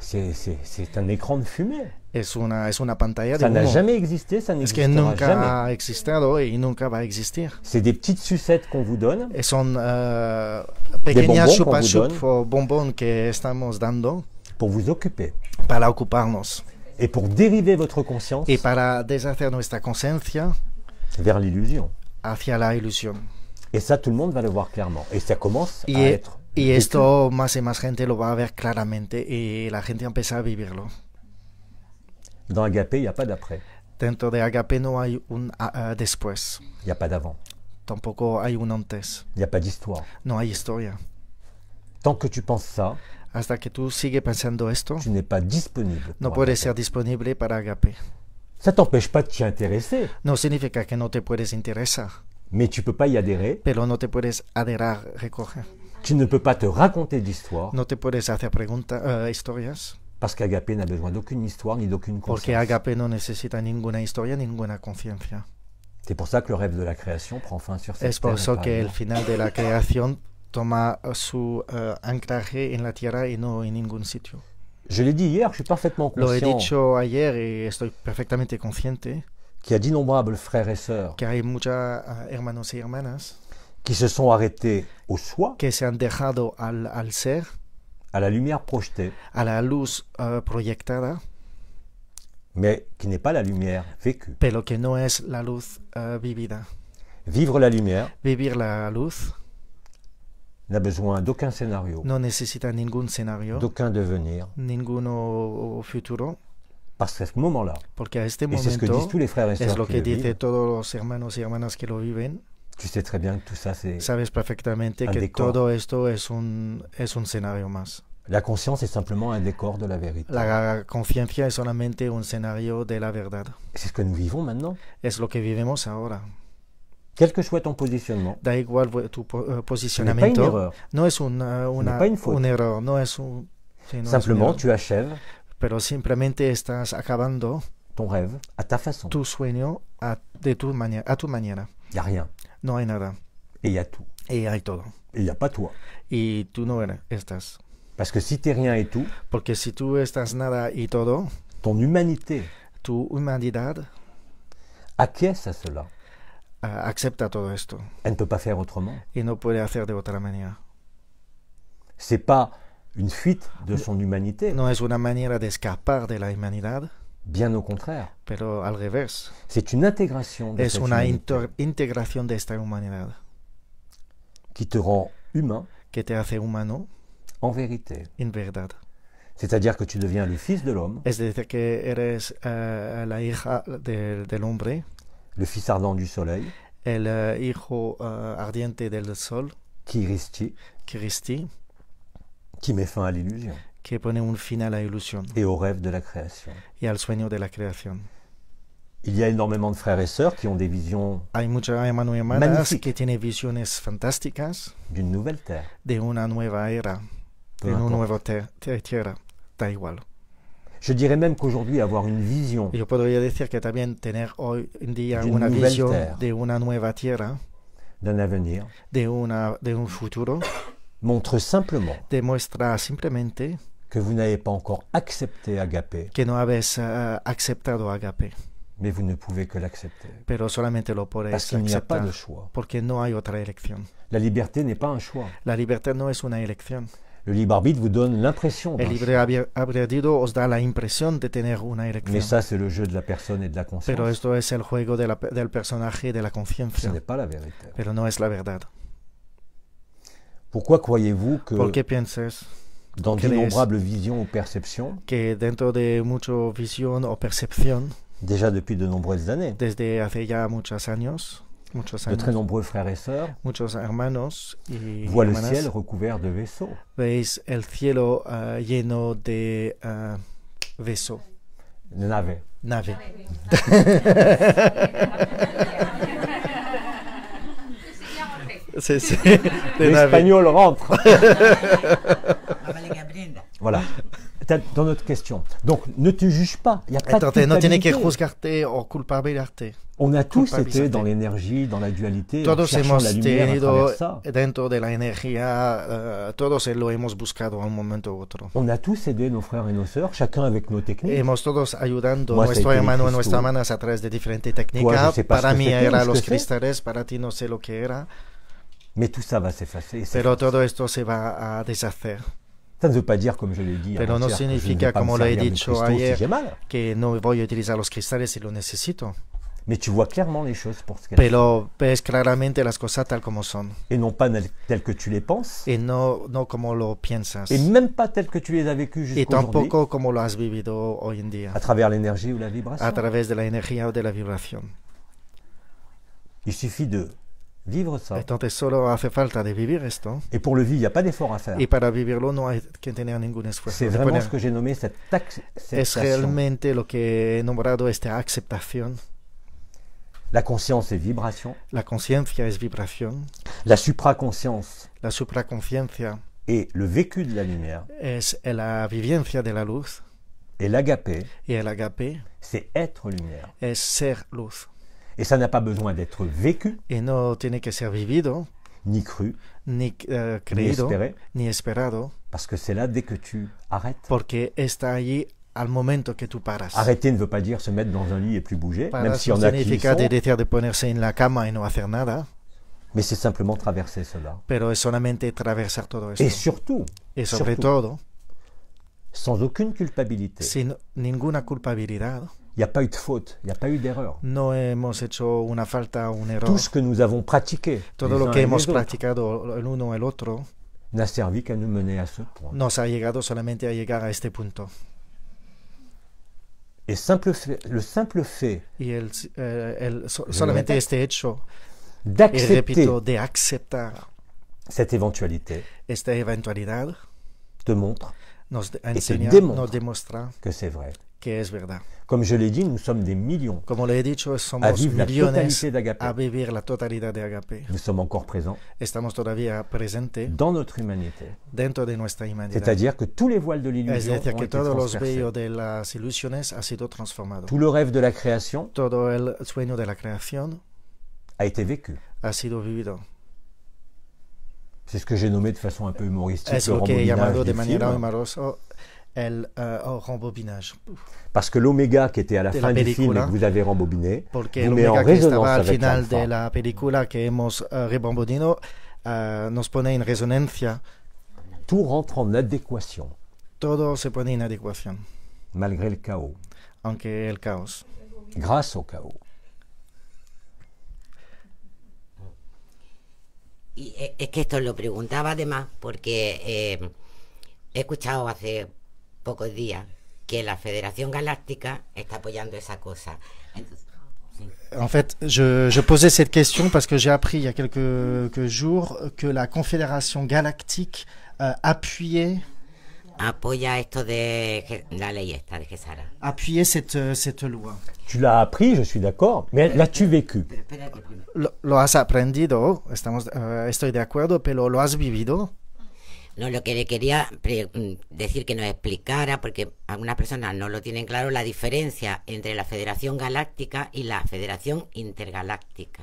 C'est un écran de fumée. Es una pantalla de Ça n'a humo. jamais existé, ça Es que n'existera nunca jamais. ha existido y nunca va a existir. C'est des petites sucettes qu'on vous donne, Son pequeñas bonbons chupa qu'on vous chup donne. o bombón que estamos dando pour vous occuper para ocuparnos et pour dériver votre conscience y para deshacer nuestra conciencia vers l'illusion. hacia la ilusión. Et ça, tout le monde va le voir clairement. Et ça commence Y, à être y vécu. esto más y más gente lo va a ver claramente y la gente empieza a vivirlo. Dans Agapé, il n'y a pas d'après, Dentro de Agape no hay un después, il n'y a pas d'avant, tampoco hay un antes, il n'y a pas d'histoire. no hay historia. Tant que tu penses ça, Hasta que tú sigues pensando esto, tu n'es pas disponible. no pour puedes Agapé. ser disponible para Agape. Ça t'empêche pas de t'y intéresser, No significa que no te puedes interesar, mais tu peux pas y adhérer. pero no te puedes adherar, recoger. Tu ne peux pas te raconter d'histoire No te puedes hacer historias, parce qu'Agapé n'a besoin d'aucune histoire ni d'aucune porque conscience. Agape no necesita ninguna historia, ninguna conciencia. C'est pour ça que le rêve de la création prend fin sur cette Es por terre. eso que el apparemment. final de la creación toma su anclaje en la tierra y no en ningún sitio. Je l'ai dit hier, je suis parfaitement Lo he conscient dicho ayer y estoy perfectamente consciente qu'il y a d'innombrables frères et sœurs que hay muchos hermanos y hermanas qui se sont arrêtés au soi, que se han dejado al ser, à la lumière projetée, a la luz proyectada, mais qui n'est pas la lumière vécue. pero que no es la luz vivida. Vivre la lumière Vivir la luz n'a besoin d'aucun scénario, no necesita ningún escenario, d'aucun devenir, ninguno futuro, parce qu'à ce moment-là, porque a este et c'est ce que momento disent tous les frères et es sœurs lo qui que le dicen vivent, todos los hermanos y hermanas que lo viven. tu sais très bien que tout ça, c'est... Sabes perfectamente Un que décor. todo esto es un escenario más. La conscience est simplement un décor de la vérité. La conciencia es solamente un escenario de la verdad. C'est ce que nous vivons maintenant. Es lo que vivimos ahora. Quel que soit ton positionnement, Da igual tu ce n'est pas une posicionamiento. erreur. No es un pas une faute. error, no es un... sí, no es un Simplement, error. tu achèves Pero simplemente estás acabando ton rêve à ta façon. tu sueño a tu manera. Il n'y a rien. No hay nada. Et il y a tout. Y hay todo. Et il n'y a pas toi. Y tú no estás. Parce que si t'es rien et tout, Porque si tú estás nada y todo, ton humanité tu humanidad acquiesce à cela. acepta todo esto. Elle ne peut pas faire autrement. Y no puede hacer de otra manera. C'est pas une fuite de son humanité. No es una manera de escapar de la humanidad, Bien au contraire. pero al revés. C'est une intégration de Es cette una humanité integración de esta humanidad qui te rend humain que te hace humano en vérité. en verdad. C'est-à-dire que tu deviens le fils de l'homme, Es decir, que eres la hija del hombre, le fils ardent du soleil, el hijo ardiente del sol, Kiristi, Christi, qui met fin à l'illusion que pone un fin a la ilusión et au rêve de la création. y al sueño de la creación. Il y a énormément de frères et sœurs qui ont des visions Hay muchos hermanos y hermanas Magnifique. que tienen visiones fantásticas d'une nouvelle terre. de una nueva era, Peu de una importe. nueva tierra. Da igual. Je dirais même qu'aujourd'hui, avoir une vision Yo podría decir que también tener hoy en día D'une una nouvelle visión terre. de una nueva tierra, d'un avenir de un futuro, montre simplement demuestra simplemente que vous n'avez pas encore accepté Agapé, que no habéis aceptado Agape, mais vous ne pouvez que l'accepter. pero solamente lo Parce podéis qu'il n'y a pas aceptar de choix. porque no hay otra elección. La liberté n'est pas un choix. La libertad no es una elección. Le libre arbitre vous donne l'impression d'un El choix. libre albedrío os da la impresión de tener una elección. Mais ça, c'est le jeu de la personne et de la Pero conscience. esto es el juego del personaje y de la Ce conciencia, n'est pas la vérité. pero no es la verdad. Pourquoi croyez-vous que ¿Por qué piensas dans crees d'innombrables visions ou perceptions, que dentro de mucha visión o percepción, déjà depuis de nombreuses années, desde hace ya muchos años, de très nombreux frères et sœurs muchos hermanos y voient le hermanas, ciel recouvert de vaisseaux, veis el cielo lleno de vaisseaux, de navets. naves. Sí, sí, de naves. L'espagnol rentre. Vale que aprenda. Voilà. Dans notre question. Donc, ne te juge pas. Il n'y a pas de Entonces no tiene que culpabilité. juzgarte o culpabilizarte. On a tous culpabilité. été dans l'énergie, dans la dualité, en Todos cherchant hemos la lumière à tenido travers ça. dentro de la energía, todos lo hemos buscado a un momento u otro. On a tous aidé nos frères et nos sœurs, chacun avec nos techniques. Hemos todos ayudando Moi, a ça a nuestro été les hermano y cristaux. nuestras hermanas a través de diferentes Toi, técnicas. je sais pas Para ce que mí c'était, era ce los que c'est. cristales, para ti no sé lo que era, Mais tout ça va s'effacer. et pero todo esto se va a deshacer. Ça ne veut pas dire, comme je l'ai dit, Pero no avant-hier, que je ne significa, vais pas me como lo he servir des dicho cristaux si ayer, j'ai mal. Que no voy a utilizar los cristales si lo necesito. Mais tu vois clairement les choses pour ce qu'elles sont. Pero ves claramente las cosas tal como son Et non pas telles que tu les penses. y no como lo piensas. Et même pas telles que tu les as vécues Y jusqu'à aujourd'hui. tampoco como lo has vivido hoy en día, À travers l'énergie ou la vibration. a través de la energía o de la vibración. Il suffit de vivre ça. Entonces solo hace falta de vivir esto, Et pour le vivre, il n'y a pas d'effort à faire. y para vivirlo no hay que tener ningún esfuerzo. C'est de vraiment poner. ce que j'ai nommé cette Es acceptation. realmente lo que he nombrado esta aceptación. La conscience est vibration. La conciencia es vibración, La supraconscience la supraconciencia est le vécu de la lumière. es la vivencia de la luz, Et l'agapé, y el agape c'est être lumière. es ser luz. Et ça n'a pas besoin d'être vécu, Y no tiene que ser vivido, ni cru, ni ni creído, espéré, ni esperado, parce que c'est là dès que tu arrêtes. porque está allí al momento que tú paras. Arrêter ne veut pas dire se mettre dans un lit et plus bouger, même Paras s'il y no en a qui y significa sont, de decir de ponerse en la cama y no hacer nada, mais c'est simplement traverser cela. pero es solamente atravesar todo esto. Et surtout, Y sobre surtout, todo, sans aucune culpabilité. sin ninguna culpabilidad, Il n'y a pas eu de faute, il n'y a pas eu d'erreur. no hemos hecho una falta o un error. Tout ce que nous avons pratiqué, Todo les lo uns que et hemos les autres, practicado el uno o el otro n'a servi qu'à nous mener à ce point. nos ha llegado solamente a llegar a este punto. Et le simple fait Y solamente este hecho, y d'accepter repito, de aceptar cette éventualité esta eventualidad te montre nos te enseña, démontre. nos demuestra que c'est vrai. que es verdad. Comme je l'ai dit, nous sommes des millions Como le he dicho, à somos vivre la millones totalité d'Agapé. a vivir la totalidad de Agape. Nous sommes encore présents Estamos todavía presentes dans notre humanité. dentro de nuestra humanidad. C'est-à-dire que tous les voiles de Es l'illusion decir, ont que été todos los transpercés. vellos de las ilusiones ha sido transformado. Tout le rêve de la création Todo el sueño de la creación a été vécu. ha sido vivido. C'est ce que j'ai nommé de façon un peu humoristique Es le lo que he llamado rembobinage de des manera films. humorosa el rembobinage. Parce que l'oméga qui était à la de fin la du film et película, que vous avez rembobiné, Porque vous el met en omega que résonance estaba al avec final de l'alpha. la película que hemos rebobinado nos pone en resonancia. Tout rentre en adéquation, Todo se pone en adecuación, malgré le chaos, aunque el caos. grâce au chaos. Y es que esto lo preguntaba además porque he escuchado hace pocos días que la Federación Galáctica está apoyando esa cosa. Entonces, sí. En fait, je posais cette question parce que j'ai appris il y a quelques jours que la Confédération Galactique appuyait Apoya esto de la ley esta de Gesara. cette loi. Tu l'as appris, je suis d'accord, mais l'as-tu vécu? Pero espérate primero. Lo has aprendido, estoy de acuerdo, pero lo has vivido. No, lo que le quería decir que nos explicara, porque algunas personas no lo tienen claro, la diferencia entre la Federación Galáctica y la Federación Intergaláctica.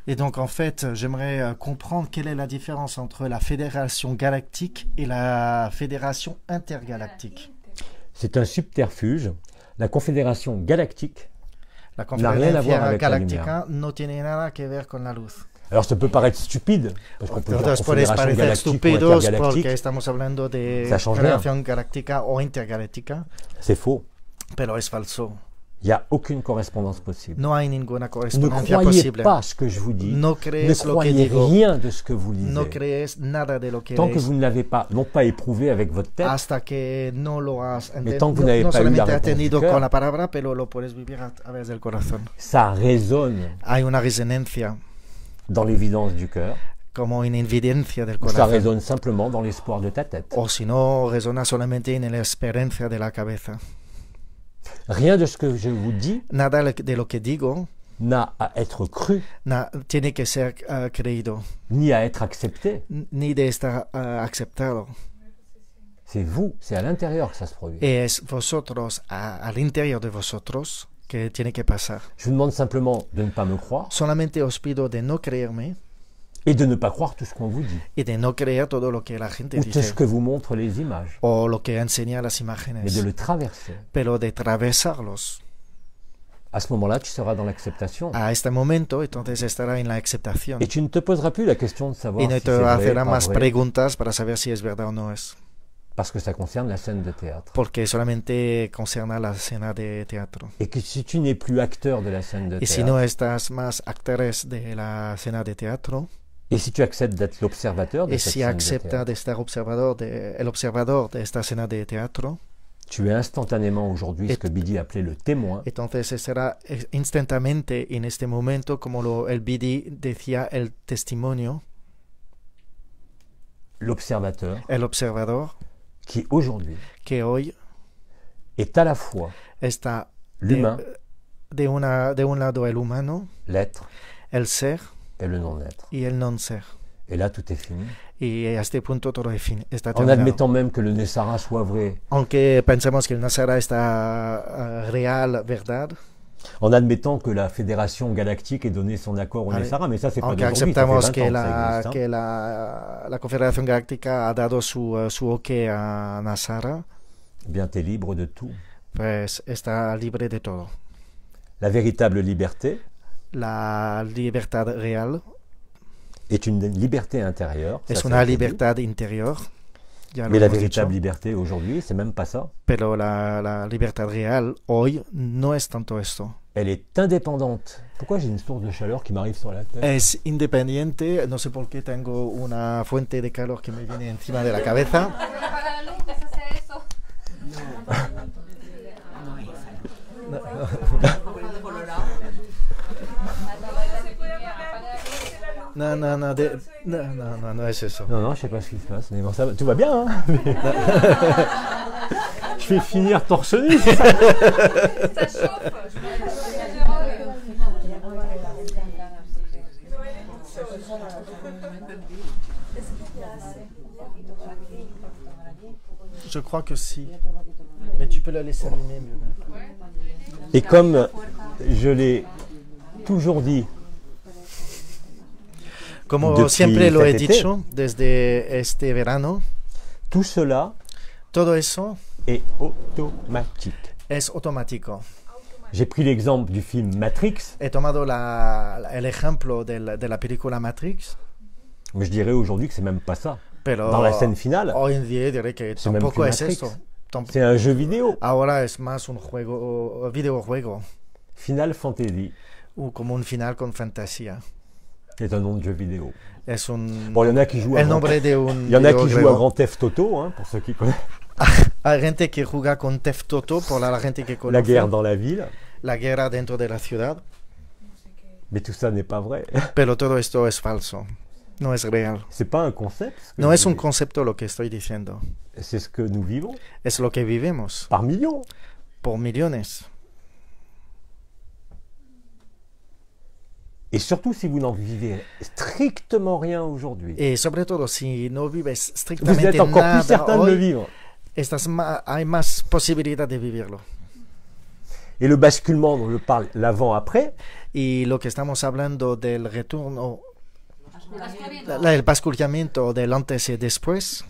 Et donc, en fait, j'aimerais comprendre quelle est la différence entre la Fédération Galactique et la Fédération Intergalactique. C'est un subterfuge. La Confédération Galactique La n'a rien à voir Conferencia avec la Galáctica lumière. no tiene nada que ver con la luz. Alors ça peut paraître stupide, parce qu'on peut dire Entonces, puedes Confédération parecer Galactique ou estúpidos porque Intergalactique. estamos hablando de Ça change rien. Federación Galáctica o Intergaláctica, C'est faux. pero es falso. Il n'y a aucune correspondance possible. No hay ninguna Ne correspondencia croyez posible. pas ce que je vous dis. No Ne crees lo que croyez digo. rien de ce que vous lisez. No crees nada de lo que Tant que lees vous ne l'avez pas, non pas éprouvé avec votre tête, hasta que no lo has Mais tant que vous n'avez no pas eu la solamente has réponse du tenido cœur. con la palabra, pero lo puedes vivir a través del corazón. ça résonne Hay una resonancia dans l'évidence du cœur, como una evidencia del ou ça corazón. résonne simplement dans l'espoir de ta tête. O si no, resona solamente en la experiencia de la cabeza. Rien de ce que je vous dis Nada de lo que digo n'a à être cru, tiene que ser creído, ni à être accepté. ni de estar aceptado. C'est vous, c'est à l'intérieur que ça se produit. Es vosotros, al interior de vosotros, que tiene que pasar. Je vous demande simplement de ne pas me croire Solamente os pido de no creerme et de ne pas croire tout ce qu'on vous dit, y de no creer todo lo que la gente ou tout ce dice que vous montrent les images, o lo que enseña las mais imágenes, de le traverser. pero de atravesarlos. À ce moment-là, tu seras dans l'acceptation. A este momento, entonces estará en la aceptación Et tu ne te poseras plus la question de savoir y no si te c'est vrai, hacerá pas más vrai, preguntas para saber si es verdad o no es, parce que ça concerne la scène de théâtre. porque solamente concerna la escena de teatro. Et que si tu n'es plus acteur de la scène de Y si théâtre, no estás más actores de la escena de teatro, et si tu acceptes d'être l'observateur de y cette si scène de acepta théâtre, de estar el observador de esta escena de teatro, tu es instantanément aujourd'hui ce que Bidi appelait le témoin, entonces será instantáneamente en este momento, como el Bidi decía, el testimonio, l'observateur el observador, qui aujourd'hui que hoy est à la fois está l'humain, de un lado el humano, l'être el ser et le non-être. y el non ser. Et là, tout est fini. Y a este punto todo está En terminado. admettant même que le Nessara soit vrai, Aunque pensemos que el Nasara está real, verdad, en admettant que la Fédération Galactique ait donné son accord au Allez. Nessara, mais ça, c'est pas aunque d'aujourd'hui, ça fait 20 aceptamos ans que que ça existe. hein. la Confederación Galáctica ha dado su ok a Nasara, Eh bien, tu es libre de tout. pues está libre de todo. La véritable liberté La libertad real est une liberté intérieure. ça, es c'est una entendu. libertad interior, ya lo Mais la hemos véritable dicho, liberté aujourd'hui, c'est même pas ça. pero la libertad real hoy no es tanto esto. Elle est indépendante. Pourquoi j'ai une source de chaleur qui m'arrive sur la tête? Es independiente, no sé por qué tengo una fuente de calor que me viene encima de la cabeza. Apaga la luz, que se hace eso. No es eso. Non, non, je sais pas ce qui se passe. Mais bon, ça va. Tout va bien, hein. Je vais finir torse nu. Ça chauffe. Je crois que si. Mais tu peux la laisser allumer mieux. Et comme je l'ai toujours dit, Como Depuis siempre lo he cet été. dicho desde este verano, tout cela todo eso est automatique. es automático. J'ai pris l'exemple du film Matrix, He tomado el ejemplo de la película Matrix, mais je dirais aujourd'hui que c'est même pas ça. pero Dans la scène finale, hoy en día diré que C'est même tampoco plus es Matrix. esto. c'est un jeu vidéo. Ahora es más un juego, videojuego, Final Fantasy, o como un final con fantasía. c'est un nom de jeu vidéo. Es un Bon, il y en a qui jouent à el Grand... nombre de un Il y en a qui jouent à videojuego. Grand Theft Auto, hein, pour ceux qui connaissent. Hay gente que juega con Theft Auto, por la gente que La conoce guerre dans la ville, la guerra dentro de la ciudad, mais tout ça n'est pas vrai. pero todo esto es falso, no es real. C'est pas un concept. ce que No je es un dis. concepto lo que estoy diciendo, C'est ce que nous vivons es lo que vivimos par millions. por millones. Et surtout si vous n'en vivez strictement rien aujourd'hui. Y sobre todo, si no vives Vous estrictamente êtes encore plus nada certain de le hoy, vivre. hay más posibilidad de vivirlo. Et le basculement dont je parle, l'avant-après, Y lo que estamos hablando del retorno, el basculamiento del antes y después,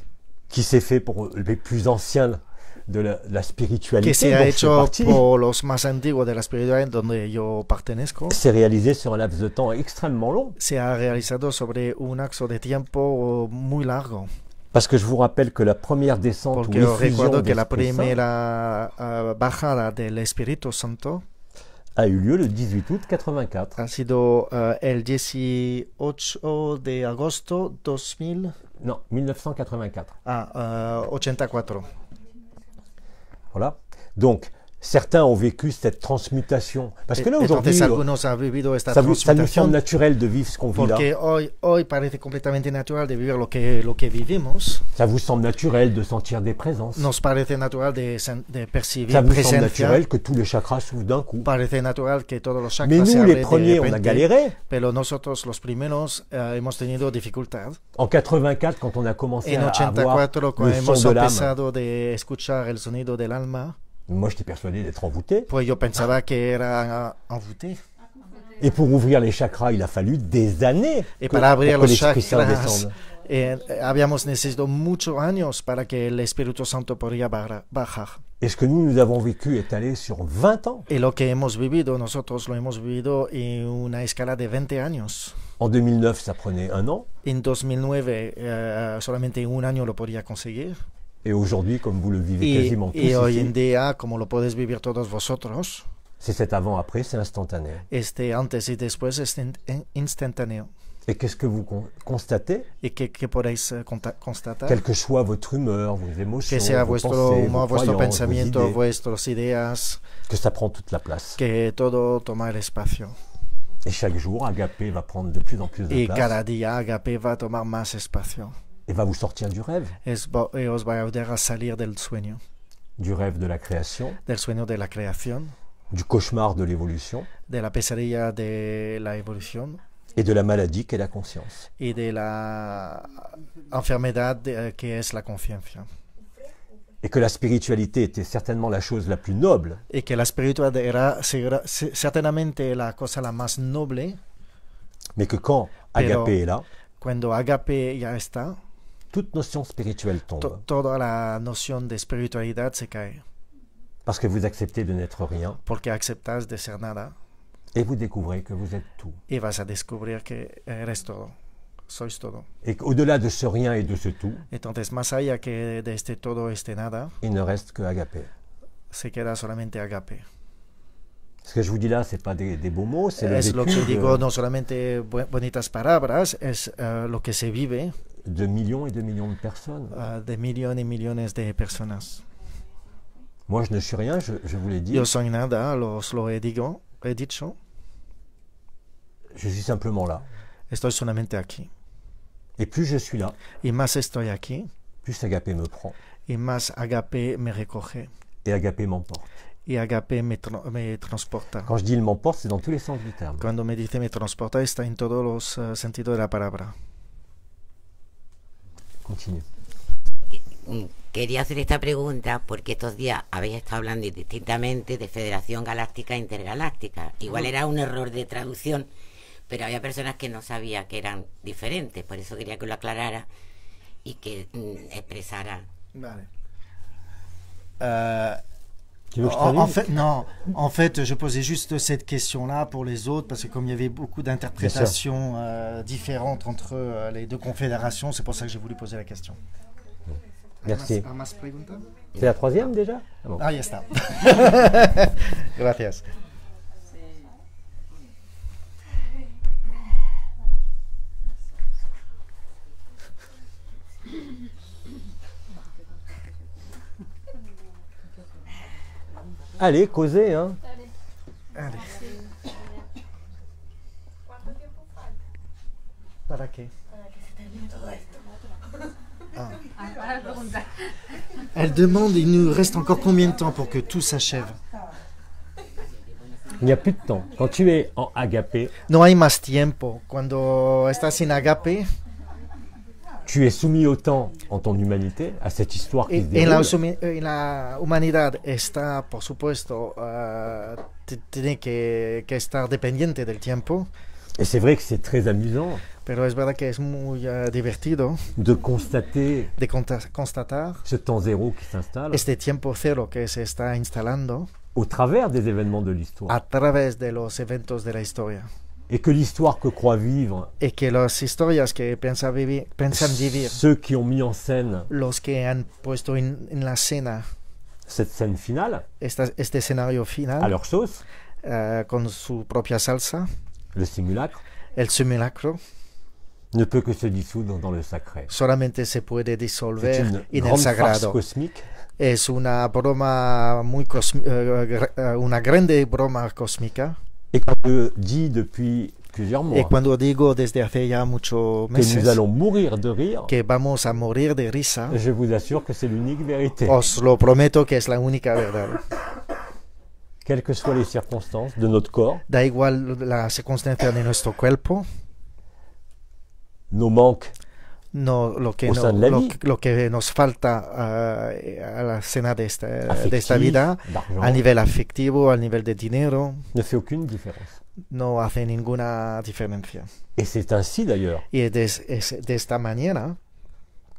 qui s'est fait pour les plus anciens de la spiritualité, que se dont ha je fais hecho partie, por los más antiguos de la espiritualidad donde yo pertenezco, s'est réalisé sur un laps de temps extrêmement long. se ha realizado sobre un lapso de tiempo muy largo. Parce que je vous rappelle que la première descente ou Porque os effusion recuerdo que la d'Esprit Saint primera bajada del Espíritu Santo a eu lieu le 18 août 84. ha sido el 18 de agosto 2000, Non, 1984. 84. Voilà. Donc, certains ont vécu cette transmutation. Parce que là, aujourd'hui, Entonces algunos han vivido esta ça nous semble transmutación naturel de vivre ce qu'on vit là. porque hoy parece completamente natural de vivir lo que vivimos. Ça vous semble naturel de sentir des présences. Nos parece natural de percibir Ça vous semble presencia. naturel que tous les chakras s'ouvrent d'un coup. Parece natural que todos los Mais chakras se nous, abren les de premiers, on a repente, galéré. pero nosotros los primeros hemos tenido dificultad. En 84, quand on a commencé En à avoir 84, cuando le hemos son de l'âme, empezado de escuchar el sonido del alma, moi, j'étais persuadé d'être envoûté. pues yo pensaba que era envoûté. Et pour ouvrir les chakras, il a fallu des années Y pour para abrir que los l'Esprit Saint chakras, descende. habíamos necesitado muchos años para que el Espíritu Santo podría bajar. Et ce que nous avons vécu est allé sur 20 ans. Y lo que hemos vivido, nosotros lo hemos vivido en una escala de 20 años. En 2009, ça prenait un an. En 2009 solamente un año lo podía conseguir. Et aujourd'hui, comme vous le vivez quasiment tous Y hoy ici, en día, como lo podéis vivir todos vosotros, c'est cet avant-après, c'est instantané. antes y después es instantáneo. Et qu'est-ce que vous constatez? Y que podéis constatar Quelle que soit votre humeur, vos émotions, que sea vos vuestro pensées, humor, vos vuestro croyances, pensamiento, vos idées, vuestras ideas, que ça prend toute la place. que todo toma el espacio. Et chaque jour, Agapé va prendre de plus en plus de Y place cada día Agape va a tomar más espacio. et va vous sortir du rêve Y os va a ayudar a salir del sueño de la création, de la creación, du cauchemar de l'évolution de la pesadilla de la evolución et de la maladie qu'est la conscience. y de la enfermedad que es la conciencia. Et que la spiritualité était certainement la chose la plus noble, Y que la espiritualidad era certamente la cosa la más noble, mais que quand Pero- Agapé est là, cuando Agape ya está, toute notion spirituelle tombe. toda la noción de espiritualidad se cae, Parce que vous acceptez de n'être rien porque aceptas de ser nada et vous découvrez que vous êtes tout. y vas a descubrir que eres todo, sois todo. Et qu'au-delà de ce rien et de ce tout, Entonces, más allá que de este todo, este nada, il ne reste que Agapé. se queda solamente Agape. Ce que je vous dis là, c'est pas des beaux mots, c'est le Es lo que vécu digo, no solamente bonitas palabras, es lo que se vive de millions et de millions de personnes. de millones y millones de personas. Moi, je ne suis rien, je vous l'ai dit. Yo soy nada, lo he dicho, Je suis simplement là. estoy solamente aquí. Et plus je suis là, Y más estoy aquí, plus Agapé me prend. y más Agape me recoge. Et Agapé m'emporte. Y Agape me transporta. Quand je dis il m'emporte, c'est dans tous les sens du terme. Cuando me dice me transporta, está en todos los sentidos de la palabra. Continue. Quería hacer esta pregunta porque estos días habéis estado hablando indistintamente de Federación Galáctica e Intergaláctica. Igual era un error de traducción, pero había personas que no sabían que eran diferentes. Por eso quería que lo aclarara y que expresara. Vale. Tu veux que je traduise En fait, je posais juste cette question-là pour les autres, parce que comme il y avait beaucoup d'interprétations différentes entre les deux confédérations, c'est pour ça que j'ai voulu poser la question. Merci. ¿Hay más preguntas? C'est la troisième déjà? Ah bon. Ah, ya está. Gracias. Allez, causez, hein. Allez. ¿Para qué? Elle demande, il nous reste encore combien de temps pour que tout s'achève? Il n'y a plus de temps. Quand tu es en agapé, No hay más tiempo. Cuando estás en agape, tu es soumis au temps en ton humanité, à cette histoire qui se en déroule. la humanidad está, por supuesto, tiene que estar dependiente del tiempo. Et c'est vrai que c'est très amusant Pero es verdad que es muy divertido de constater de constatar ce temps zéro qui s'installe este tiempo cero que se está instalando au travers des événements de l'histoire. a través de los eventos de la historia. Et que l'histoire que croient vivre Y que las historias que piensan vivir, ceux qui ont mis en scène los que han puesto en la escena cette scène finale, este escenario à final leur sauce, con su propia salsa, le simulacre, el simulacro, ne peut que se dissoudre dans le sacré. solamente se puede C'est disolver une en el grande farce sagrado. cosmique Es una broma muy una grande broma cósmica. et quand je dis depuis plusieurs Y mois cuando digo desde hace ya muchos que meses nous allons mourir de rire, que vamos a morir de risa, je vous assure que c'est l'unique vérité. os lo prometo que es la única verdad. Quelles que soient les circonstances de notre corps, Da igual la circunstancia de nuestro cuerpo, nos manques no, lo, que Au sein de la vie. lo que nos falta a la escena de esta affectifs, vida, d'argent, a nivel afectivo, a nivel de dinero, ne fait aucune différence. no hace ninguna diferencia. Et c'est ainsi d'ailleurs Y es de esta manera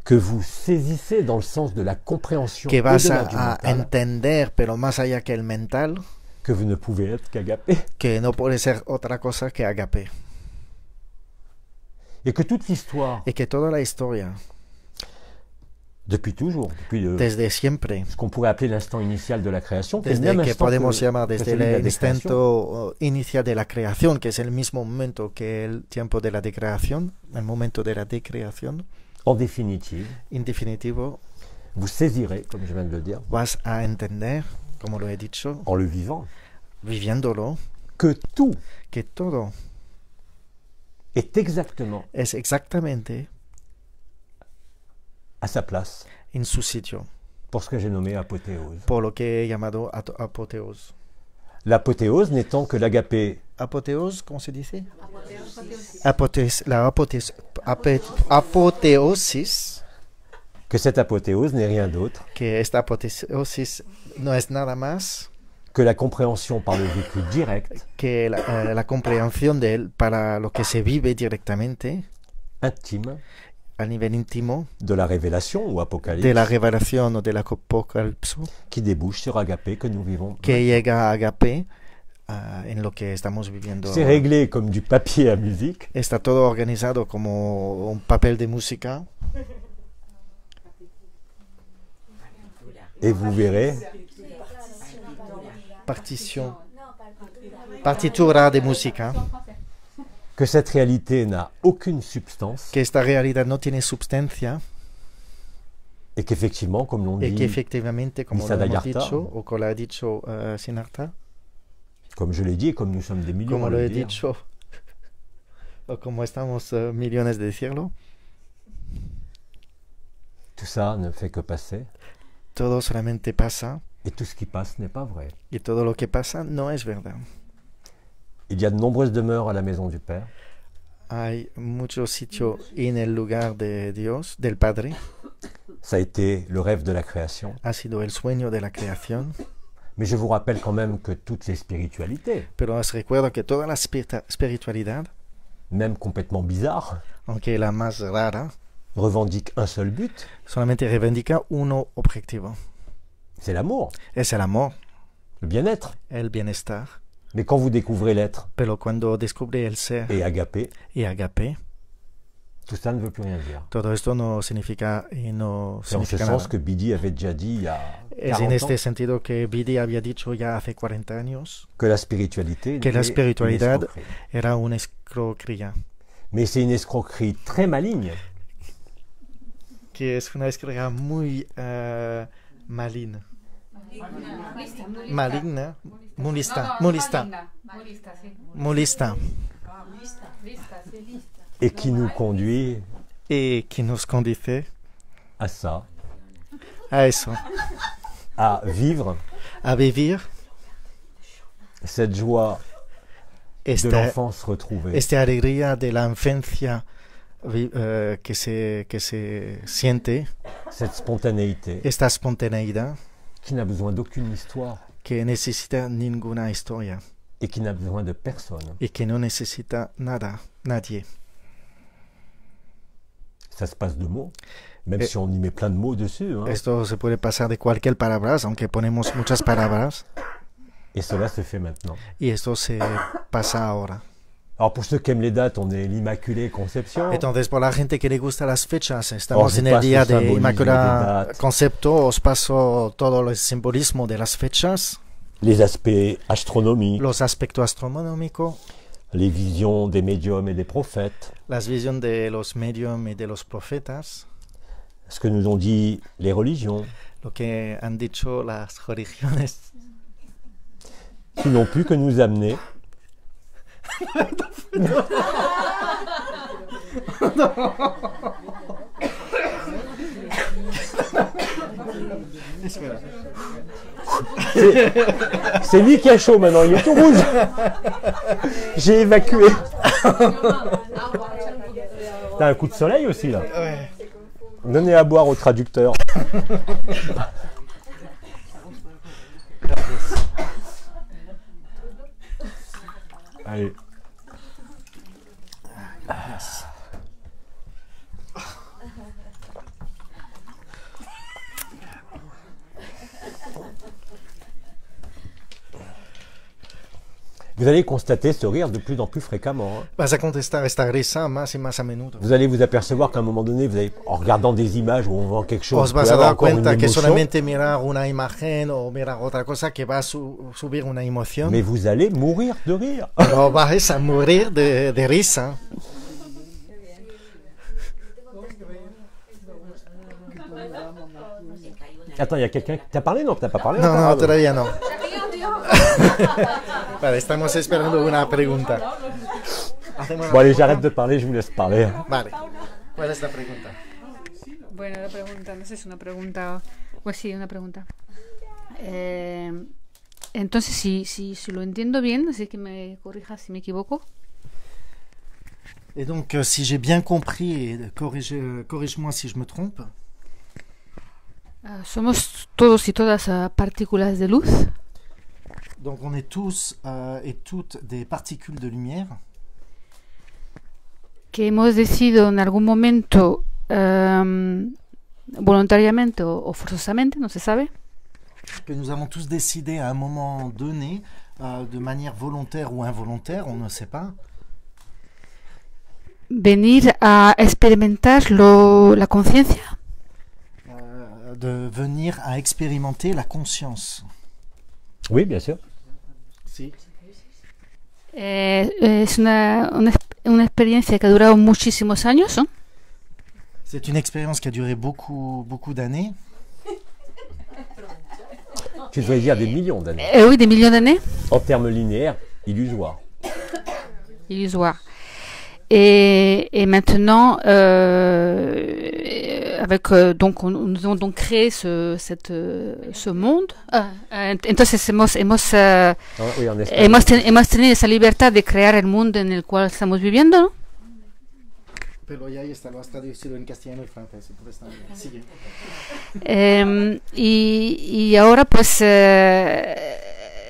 que vous saisissez dans le sens de la compréhension que vas au-delà du a mental, entender, pero más allá que el mental, que vous ne pouvez être qu'agapé. que no puede ser otra cosa que agape. Et que toute l'histoire, Y que toda la historia, depuis toujours, depuis desde siempre, ce qu'on pourrait appeler l'instant initial de la création, qui est le desde même que instant podemos que llamar desde celui de la el décréation, instante inicial de la creación, que es el mismo momento que el tiempo de la decreación, el momento de la decreación, en définitive, en definitivo, vous saisirez, comme je viens de le dire, vas a entender, como lo he dicho, en le vivant, viviéndolo, que tout que todo est exactement es exactamente à sa place en su sitio, pour ce que j'ai nommé apothéose. por lo que he llamado apoteos. L'apothéose n'étant que l'agapé Apoteos, ¿cómo se dice? Apoteosis, que cette apothéose n'est rien d'autre que esta apoteosis no es nada más que la compréhension par le vécu direct, que la comprensión de él para lo que se vive directamente intime, a nivel íntimo de la révélation ou apocalypse de la revelación o del apocalipso qui débouche sur agapé que nous vivons. que llega a agape en lo que estamos viviendo. C'est réglé comme du papier à musique. Está todo organizado como un papel de música Et vous verrez partitura de música, que cette réalité n'a aucune substance que esta realidad no tiene substancia et qu'effectivement, comme l'on y que dit, efectivamente, como lo Nisargadatta, hemos dicho, o como lo ha dicho Siddhartha, comme je l'ai dit et comme nous sommes des millions como à lo le he dire, dicho, o como estamos millones de decirlo, tout ça ne fait que passer todo solamente pasa et tout ce qui passe n'est pas vrai. y todo lo que pasa no es verdad. Il y a de nombreuses demeures à la maison du Père. Hay mucho sitio en el lugar de Dios, del Padre. Ça a été le rêve de la création. Ha sido el sueño de la creación. Mais je vous rappelle quand même que toutes les spiritualités, Pero os recuerdo que toda la espiritualidad, même complètement bizarres, aunque la más rara, revendiquent un seul but, solamente reivindica uno objetivo. c'est l'amour, Es el amor, le bien-être. el bienestar. Mais quand vous découvrez l'être Pero cuando descubre el ser et agapé, y agape, tout ça ne veut plus rien dire. todo esto no significa y no C'est en ce significa sens nada. que Bidi avait déjà dit il y a Es en 40 este ans sentido que Bidi había dicho ya hace 40 años que la spiritualité que la est une espiritualidad escroquerie. era una escroquería, Mais c'est une escroquerie très maligne, que es una escroquería muy maligna, maligna, mulista, sí. mulista, Lista, sí, lista. et qui nous conduit y que nos conduce à ça, a eso, à vivre a vivir cette joie de l'enfance retrouvée. Esta alegría de la infancia que se siente. Cette spontanéité. Esta spontaneidad. Qui n'a besoin d'aucune histoire. Que necesita ninguna historia. Et qui n'a besoin de personne. Et que no necesita nada, nadie. Ça se passe de mots, même si on y met plein de mots dessus. Hein. Esto se puede pasar de cualquier palabras, aunque ponemos muchas palabras. Et cela se fait maintenant. Y esto se pasa ahora. Alors pour ceux qui aiment les dates, on est l'Immaculée Conception. Entonces, por la gente que le gusta las fechas, estamos en el día de Inmaculada Concepto. Os paso todo el simbolismo de las fechas. Les aspects astronomiques. Los aspectos astronómicos. Les visions des médiums et des prophètes. Las visiones de los médiums et de los profetas. Ce que nous ont dit les religions. Lo que han dicho las religiones. Qui n'ont pu que nous amener C'est lui qui a chaud maintenant, il est tout rouge. J'ai évacué. T'as un coup de soleil aussi là. Ouais. Donnez à boire au traducteur. Allez. Vous allez constater ce rire de plus en plus fréquemment. Hein. Vas a contestar esta risa más y más a menudo. Vous allez vous apercevoir qu'à un moment donné, vous allez, en regardant des images où on voit quelque chose, os vas a dar cuenta que solamente mirar una imagen o mirar otra cosa que va a subir una emoción. Mais vous allez mourir de rire. No vas a morir de risa. Attends, il y a quelqu'un qui t'a parlé? Non, t'as pas parlé? No, todavía no. Vale, estamos esperando una pregunta. Bon, allez, j'arrête de parler, je vous laisse parler. Vale. ¿Cuál es la pregunta? Bueno, la pregunta, no sé si es una pregunta. Pues sí, una pregunta. Entonces, si lo entiendo bien, así que me corrijas si me equivoco. Et donc, si j'ai bien compris, et corrige-moi si je me trompe. Somos todos y todas partículas de luz. Donc on est tous et toutes des particules de lumière. Que hemos decidido en algún momento, voluntariamente o forzosamente, no se sabe. Que nous avons tous décidé à un moment donné, de manière volontaire ou involontaire, on ne sait pas. Venir a experimentar la conciencia. De venir à expérimenter la conscience. Oui, bien sûr. Si. Es una experiencia que ha durado muchísimos años, ¿no? C'est une expérience qui a duré beaucoup d'années. Tu devrais dire des millions d'années. Oui, des millions d'années. En termes linéaires, illusoires. Illusoires. Et maintenant, avec donc nous avons donc créé ce monde. Entonces hemos tenido esa libertad de crear el mundo en el cual estamos viviendo, ¿no? Pero ya está, lo has traducido en castellano y francés, entonces sigue. Y ahora pues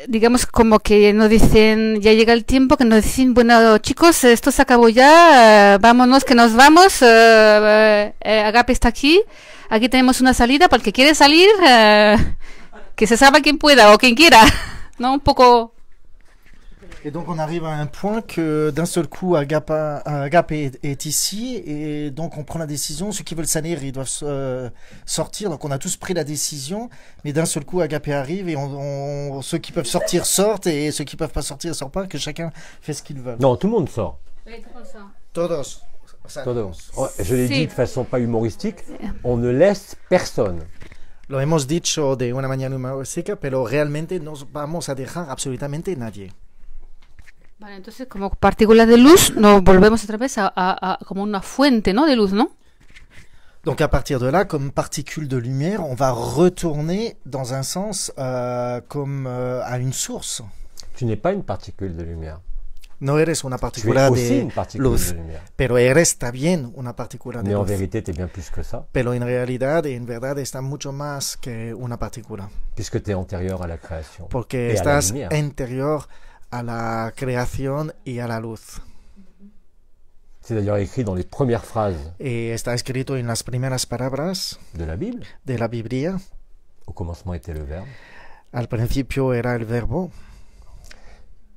digamos como que nos dicen, ya llega el tiempo que nos dicen, bueno chicos, esto se acabó ya, vámonos que nos vamos, Agape está aquí tenemos una salida para el que quiere salir, que se sabe quien pueda o quien quiera, ¿no? Un poco... Et donc on arrive à un point que d'un seul coup Agape est ici et donc on prend la décision, ceux qui veulent salir ils doivent sortir, donc on a tous pris la décision mais d'un seul coup Agape arrive et ceux qui peuvent sortir sortent et ceux qui peuvent pas sortir sortent pas, que chacun fait ce qu'il veut. Non, tout le monde sort. Todos. Todos. Oh, je l'ai dit de façon pas humoristique, on ne laisse personne. Lo hemos dicho de una manera humorística, pero realmente no vamos a dejar absolutamente nadie. Vale, entonces como partículas de luz nos volvemos otra vez a como una fuente, ¿no? De luz, ¿no? Donc à partir de là, comme particules de lumière, on va retourner dans un sens comme à une source. Tu n'es pas une particule de lumière. No eres una Tu es partícula aussi de une particule luz, de lumière. pero eres también una partícula de Mais en luz. vérité, tu es bien plus que ça, Pero en realidad, en verdad, está mucho más que una partícula, puisque tu es antérieur à la création. porque Et à la estás lumière. interior a la creación y a la luz. C'est d'ailleurs écrit dans les premières phrases Y está escrito en las primeras palabras de la Bible. de la Biblia. Au commencement était le Verbe. Al principio era el verbo,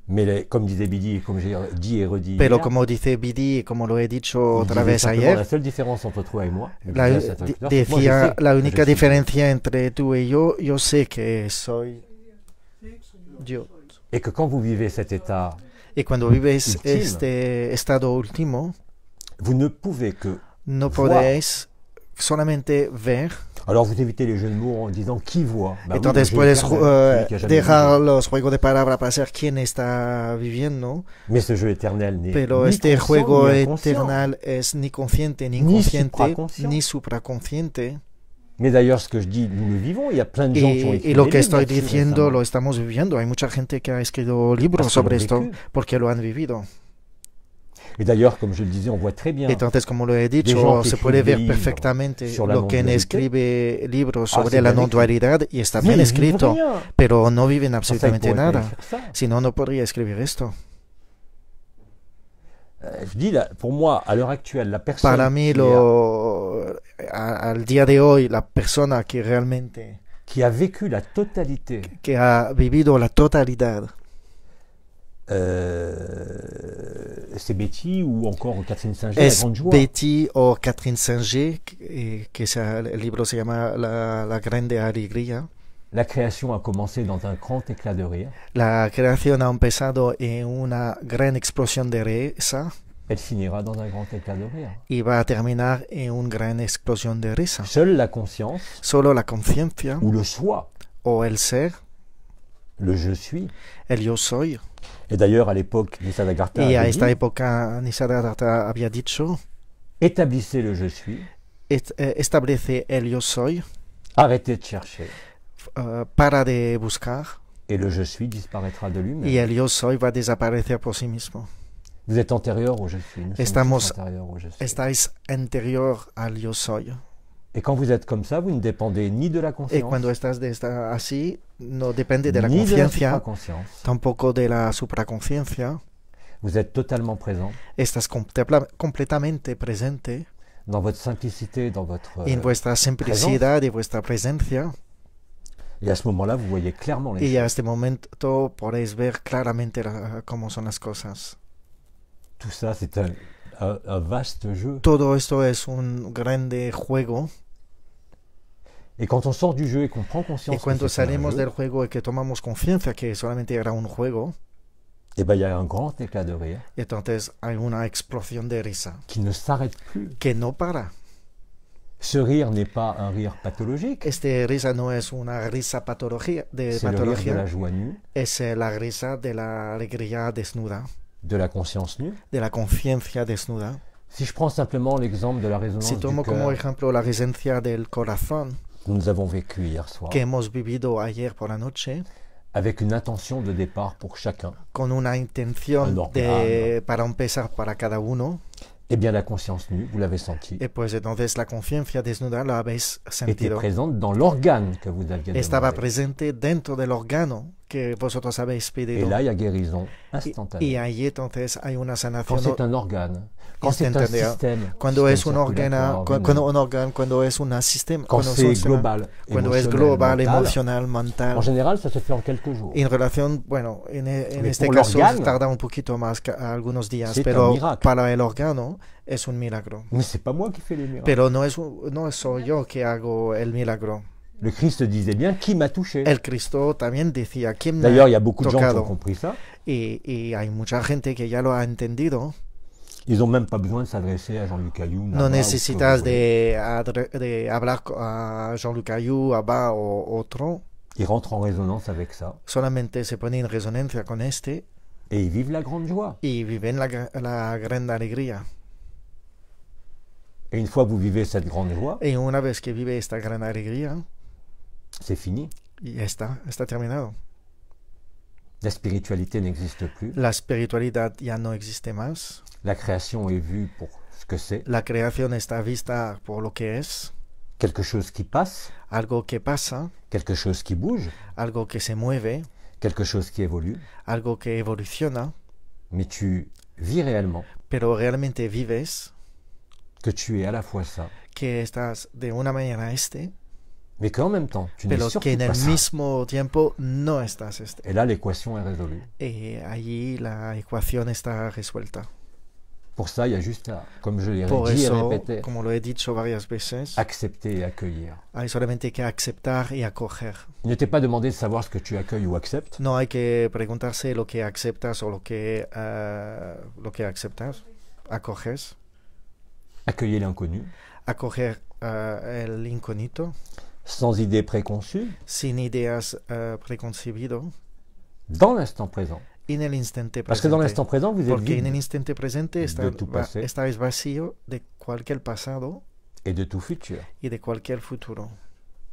Mais comme disait Bidi, et comme j'ai dit et redit pero hier, como dice Bidi, y como lo he dicho il otra disait vez simplement ayer, la seule différence entre toi et moi, il la, disait à cet auditeur, c'est que moi, je decía sais la que única je suis diferencia entre tú y yo sé que soy yo. Et que quand vous vivez cet état, Y cuando vives Último. este estado último, vous ne pouvez que no voir. podéis solamente ver. Alors vous évitez les jeux de mots en disant qui voit. Bah oui, Entonces le jeu puedes éternel, celui qui a jamais dejar vu. los juegos de palabras para ser quien está viviendo, Mais ce jeu éternel n'est pero ni este conscient, juego ni inconscient. eternal es ni consciente, ni Ni inconsciente, supraconscient. ni supraconsciente. Mais d'ailleurs, ce que je dis, nous le vivons. Il y a plein de gens qui ont écrit Y lo des que livres estoy là-dessus diciendo récemment. lo estamos viviendo. Hay mucha gente que ha escrito libros Parce que sobre l'ont esto vécu. porque lo han vivido. Et d'ailleurs, comme je le disais, on voit très bien. Entonces, como lo he gens dicho, que se puede escriben ver livres perfectamente sur la lo que non-dualité. escribe libros Ah, sobre c'est la bien no dualidad y está bien Mais ils vivent escrito, rien. pero no viven Pour ça, ils absolutamente pourraient pas nada. écrire ça. Si no, no podría escribir esto. Je dis, là, pour moi, à l'heure actuelle, la personne Para mí, al día de hoy, la persona que realmente qui a vécu la totalité que ha vivido la totalidad, c'est Betty ou encore Catherine Singer, La es Grande Joie. Betty o Catherine Singer, el libro se llama La Grande Alegría. La création a commencé dans un grand éclat de rire. La creación ha empezado en una gran explosión de risa Elle finira dans un grand éclat de rire. y va a terminar en una gran explosión de risa. Seule la conscience Solo la conciencia ou le soi, o el ser, le je suis. el yo soy. Et d'ailleurs, à l'époque, Nisargadatta Y a avait esta dit, época Nisargadatta había dicho, établissez le je suis, establece el yo soy, arrêtez de chercher, para de buscar et le je suis disparaîtra de lui-même. y el yo soy va a desaparecer por sí mismo. Vous êtes antérieur au je suis. Nous sommes Estamos- tous antérieurs au je suis. Estáis anterior al yo soy. Et quand vous êtes comme ça, vous ne dépendez ni de la Y conscience, cuando estás así, no depende de la ni de la conciencia, supraconscience. tampoco de la supraconciencia. Vous êtes totalement présent Estás completamente presente dans votre simplicité, dans votre... en vuestra simplicidad y vuestra presencia. Et à ce moment-là, vous voyez clairement les Y a choses. este momento podéis ver claramente cómo son las cosas. Tout ça, c'est un vaste jeu. Todo esto es un grande juego. Et quand on sort du jeu et qu'on prend conscience Y que cuando c'est un salimos jeu, del juego y que tomamos conciencia que solamente era un juego, eh ben, il y a un grand éclat de rire entonces hay una explosión de risa qui ne s'arrête plus. que no para. Ce rire n'est pas un rire pathologique, Este risa no es una risa c'est le rire de la patología, joie nue, es la risa de la alegría desnuda, de la conscience nue. de la conciencia desnuda. Si je prends simplement l'exemple de la résonance Si du tomo como cœur ejemplo la resencia del corazón que nous avons vécu hier soir, que hemos vivido ayer por la noche, avec une intention de départ pour chacun, con una intención Un organo. para empezar para cada uno, eh bien la conscience nue, vous l'avez senti, y pues entonces la conciencia desnuda la habéis était sentido. présente dans l'organe que vous aviez Estaba demandé. presente dentro del órgano que vosotros habéis Et pedido. là, il y a guérison Y instantanée. ahí entonces hay una Quand sanación. c'est un organe, quand c'est un Instantanea. système, Cuando es un système órgano, circulatoire, cuando un órgano, cuando es un sistema, quand cuando es un c'est sistema- global, cuando es émotionnel, global, mental, emocional, mental. en général, ça se fait en quelques jours. En relación, bueno, en Mais este pour caso l'organe, tarda un poquito más, algunos días, c'est un pero miracle. para el órgano es un milagro. Mais c'est pas moi qui fais les miracles. Pero no soy yo que hago el milagro. Le Christ disait bien qui m'a touché. El Cristo también decía, ¿quién me D'ailleurs, ha il y a beaucoup de gens qui ont tocado? compris ça. Y hay mucha gente que ya lo ha entendido. Ils n'ont même pas besoin de s'adresser à Jean-Luc Ayou. No necesitas de hablar a Jean-Luc Ayou, Abba o otro. Ils rentrent en résonance avec ça Solamente se pone en resonancia con este et ils vivent la grande joie. y viven la gran alegría. Et une fois que vous vivez cette grande joie, Y una vez que vive esta gran alegría, c'est fini. y está terminado. La spiritualité n'existe plus. La espiritualidad ya no existe más. La création est vue pour ce que c'est. La creación está vista por lo que es, Quelque chose qui passe, algo que pasa, quelque chose qui bouge, algo que se mueve, quelque chose qui évolue. algo que evoluciona, Mais tu vis réellement pero realmente vives que tu es à la fois ça, que estás de una manera mais qu'en même temps, tu n'es pero surtout que en pas el ça. mismo tiempo no estás Et là, l'équation est résolue. Y allí la ecuación está resuelta. Pour ça, il y a juste à, comme je l'ai Por dit et eso, répété, como lo he dicho varias veces, accepter et accueillir. hay solamente que aceptar y acoger. Il ne t'est pas demandé de savoir ce que tu accueilles ou acceptes. No hay que preguntarse lo que aceptas o lo que aceptas, acoges, Accueillir l'inconnu, acoger el incógnito, sans idée préconçue, sin ideas preconcebido, dans l'instant présent. en el instante Parce que dans presente. l'instant présent, vous êtes Porque en el vide instante presente tu passé. estáis vacío de cualquier pasado et de tout futur. y de cualquier futuro.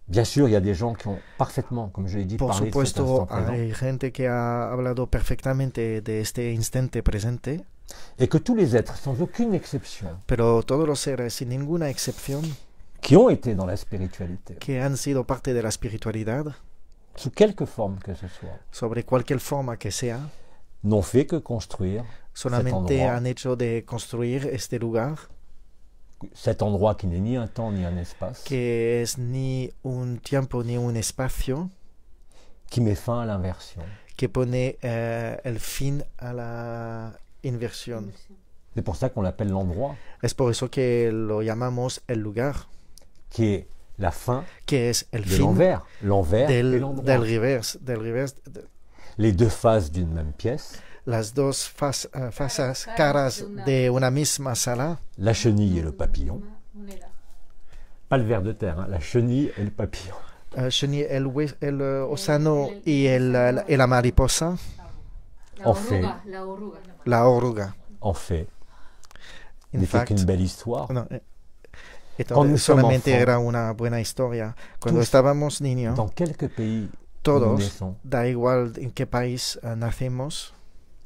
Bien sûr, il y a des gens qui ont parfaitement, comme je l'ai dit, Por parlé de cet instant supuesto, présent. hay gente que ha hablado perfectamente de este instante presente, Et que tous les êtres, sans aucune exception, pero todos los seres, sin ninguna excepción, qui ont été dans la spiritualité, que han sido parte de la espiritualidad, sous quelque forme que ce soit, sobre cualquier forma que sea, n'ont fait que construire solamente endroit. han hecho de construir este lugar, cet endroit qui n'est ni un temps ni un espace, que es ni un tiempo ni un espacio, qui met fin à l'inversion. que pone el fin a la inversión. C'est pour ça qu'on l'appelle l'endroit, Es por eso que lo llamamos el lugar, qui est la fin que es el de fin l'envers. L'envers et del l'endroit. reverse, Les deux faces d'une même pièce, las dos faces, caras de una misma sala, la chenille et le papillon. Pas le ver de terre, hein, la chenille et le papillon. el osano y la mariposa, En fait, la oruga. en fait, In n'était fact, qu'une belle histoire. no, Quand nous sommes solamente enfants, era una buena historia. Cuando tous, estábamos niños, Dans quelques pays où nous todos, naissons, da igual en qué país nacemos,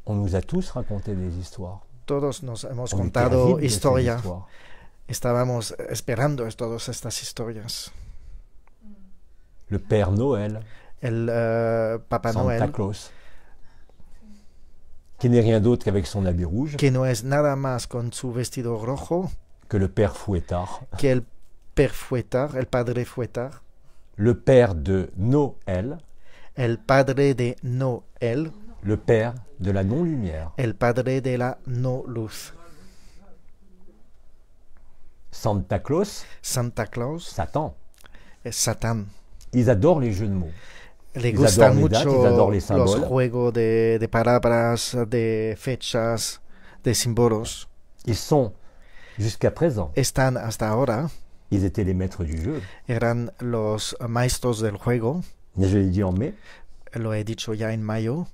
on nous a tous raconté des histoires. todos nos hemos On était contado avides de ces historia. histoires. Estábamos esperando todas estas historias. Le Père Noël, El Papa Santa Noel, Claus, qui n'est rien d'autre qu'avec son habit rouge, que no es nada más con su vestido rojo que le Père Fouettard, que el Fuetar, el Padre Fuetar, le Père de Noël, el Padre de Noel, le Père de la non-lumière. el Padre de la no luz. Santa Claus, Santa Claus Satan. es Satán. Ils adorent les jeux de mots. Le Ils gustan adorent les dates, mucho ils adorent les los symboles. juegos de palabras, de fechas, de símbolos. Ils sont, jusqu'à présent, Están hasta ahora, ils étaient les maîtres du jeu. eran los maestros del juego, Mais je l'ai dit en mai, lo he dicho ya en mayo.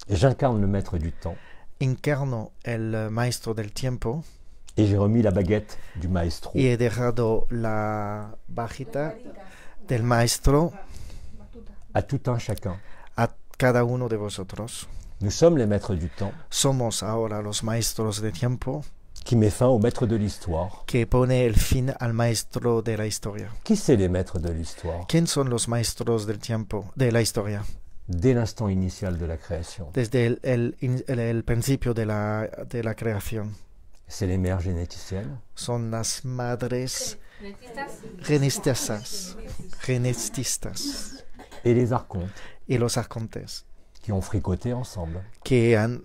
et j'incarne le maître du temps. Encarno el maestro del tiempo Et j'ai remis la baguette du maestro. y he dejado la bajita del maestro À tout un chacun. a cada uno de vosotros. Nous sommes les maîtres du temps, Somos ahora los maestros de tiempo qui met fin au maître de l'histoire. que pone el fin al maestro de la historia. Qui c'est les maîtres de l'histoire? ¿Quién son los maestros del tiempo, de la historia? Dès l'instant initial de la création. Desde el principio de la creación. C'est les mères généticiennes, Son las madres genetistas et les archontes, y los arcontes qui ont fricoté ensemble. que han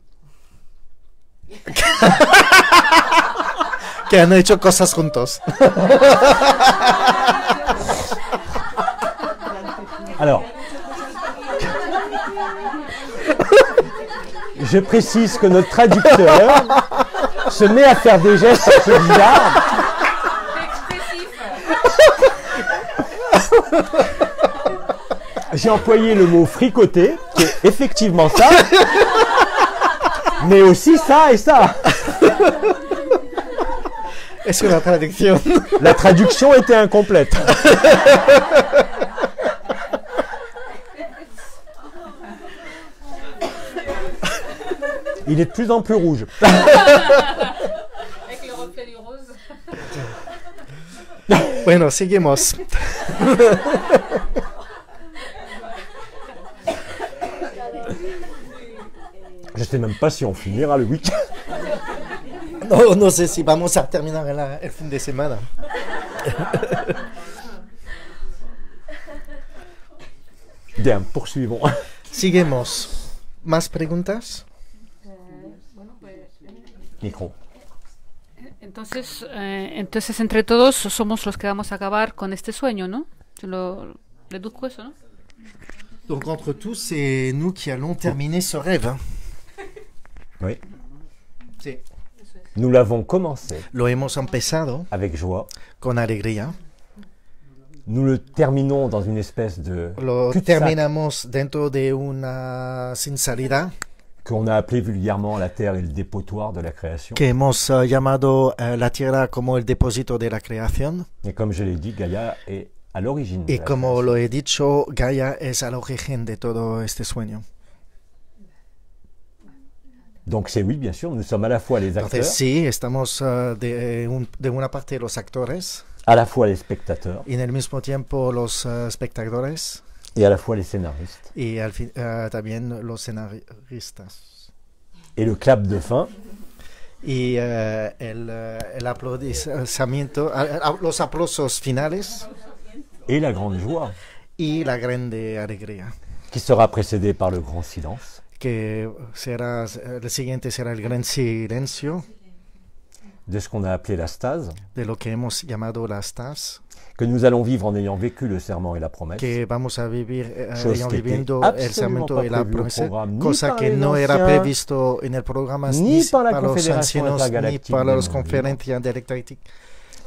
que han hecho cosas juntos. Alors, je précise que notre traducteur se met à faire des gestes un peu bizarres. J'ai employé le mot fricoter, qui est effectivement ça, mais aussi ça et ça. Es una traducción. La traduction était incomplète. Il est de plus en plus rouge. Avec le reflet du rose. Bueno, seguimos. Je sais même pas si on finira le week-end. No, no sé si vamos a terminar el fin de semana. Bien, poursuivons. Seguimos. ¿Más preguntas? Micro. Entonces entre todos somos los que vamos a acabar con este sueño, ¿no? Yo lo deduzco eso, ¿no? Donc entre tous, c'est nous qui allons terminer ce rêve. Hein. Oui. Sí. Nous l'avons commencé Lo hemos empezado avec joie. con alegría. Nous le terminons dans une espèce de Lo cul-de-sac terminamos dentro de una sinceridad qu'on a appelé vulgairement la terre et le dépotoir de la création. que hemos llamado la tierra como el depósito de la creación. Et comme je l'ai dit, Gaïa est à l'origine de Y la como création. lo he dicho, Gaia es al origen de todo este sueño. Donc c'est oui, bien sûr, nous sommes à la fois les acteurs, Entonces sí, estamos de una parte los actores à la fois les spectateurs y en el mismo tiempo los espectadores et à la fois les scénaristes. y también los scenaristas. Et le clap de fin, Y el aplaudimiento, los aplausos finales et la grande joie, y la grande alegría, qui sera précédée par le grand silence, que será, el siguiente será el gran silencio de ce qu'on a appelé la stase, de lo que hemos llamado la stase, que nous allons vivre en ayant vécu le serment et la promesse. que vamos a vivir Chose que viviendo était el sermento absolument y pas la prévu au promesa, programme, ni cosa par que les no era anciens, previsto en el programa ni par la para los Confédération ancianos, ni intergalactique para des las mondes, conferencias intergalácticas